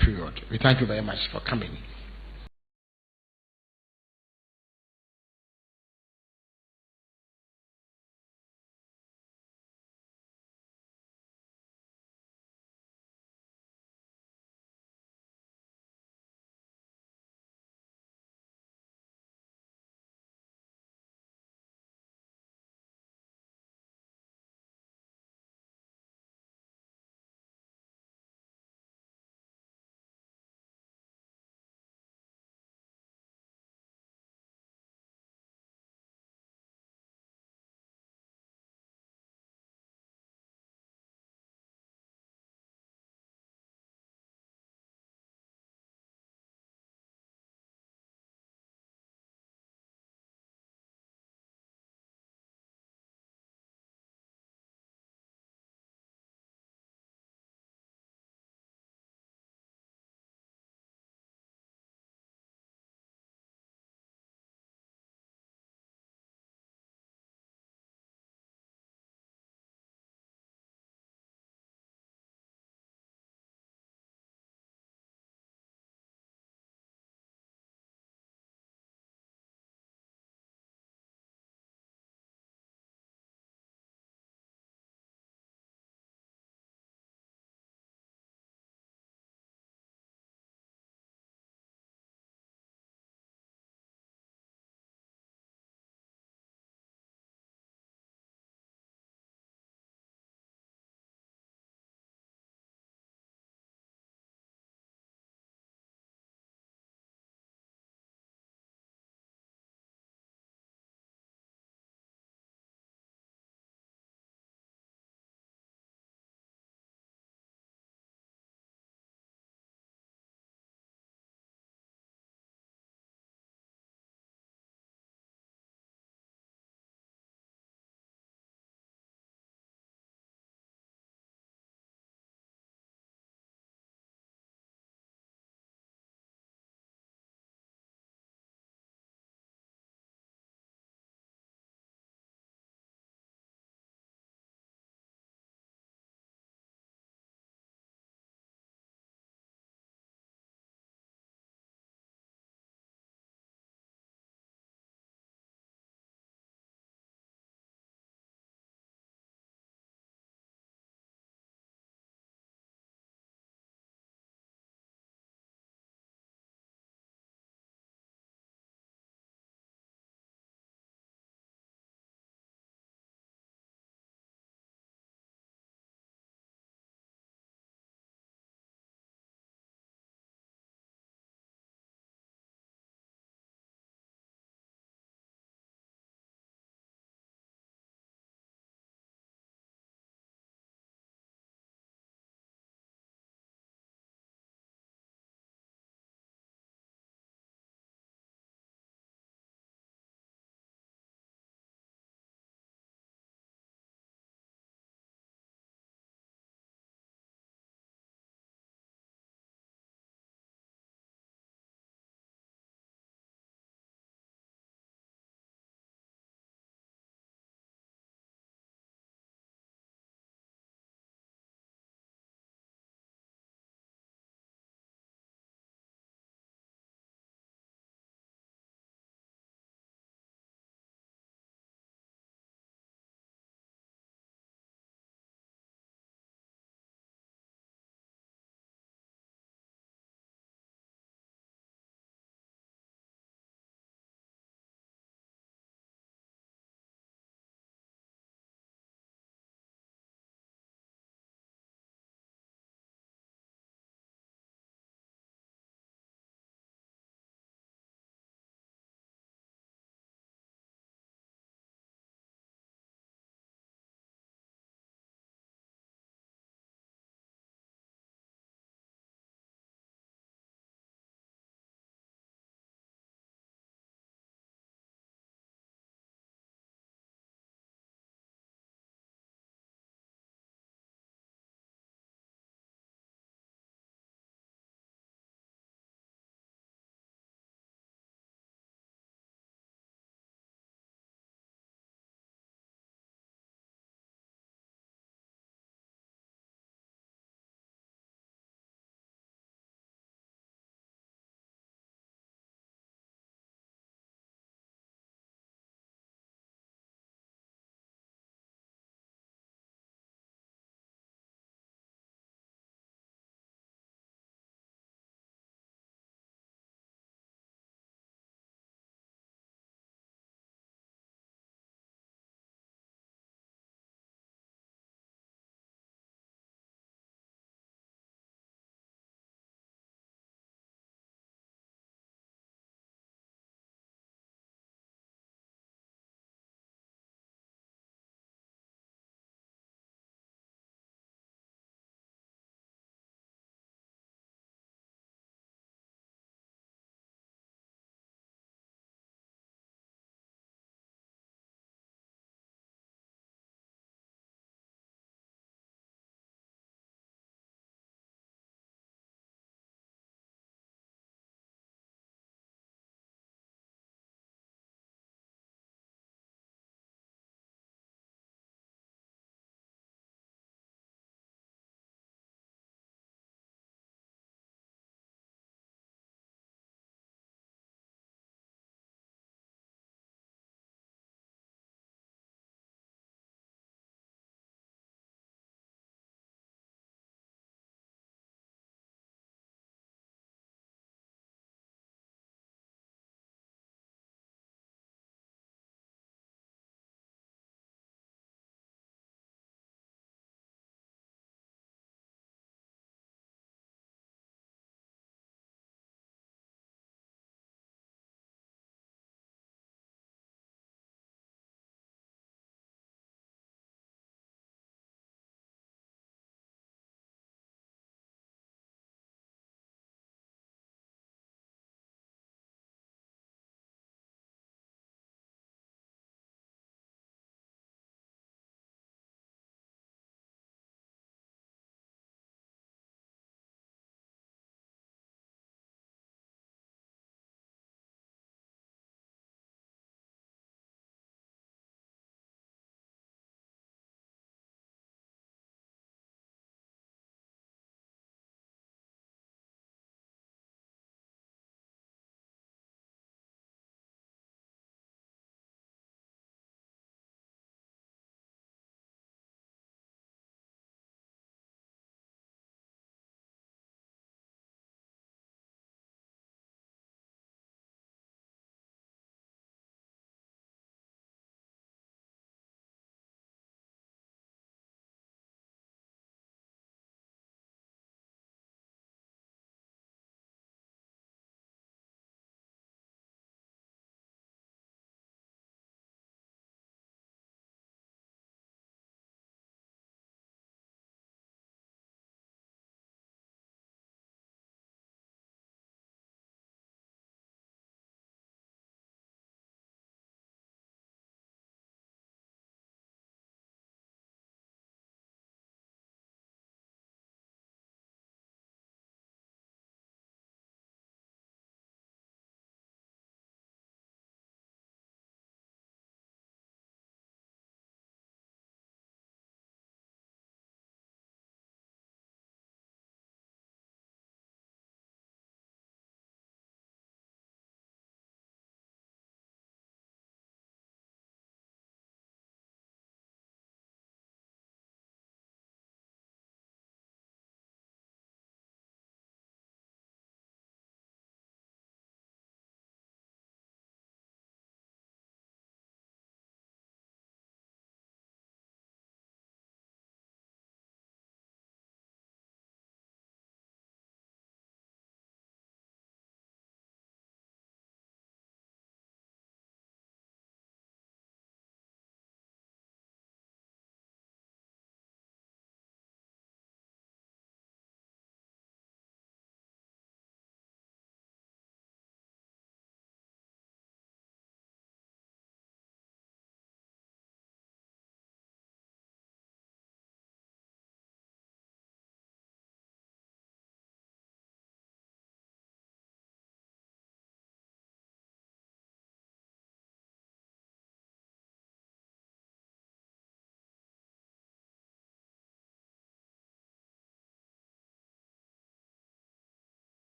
Period. We thank you very much for coming.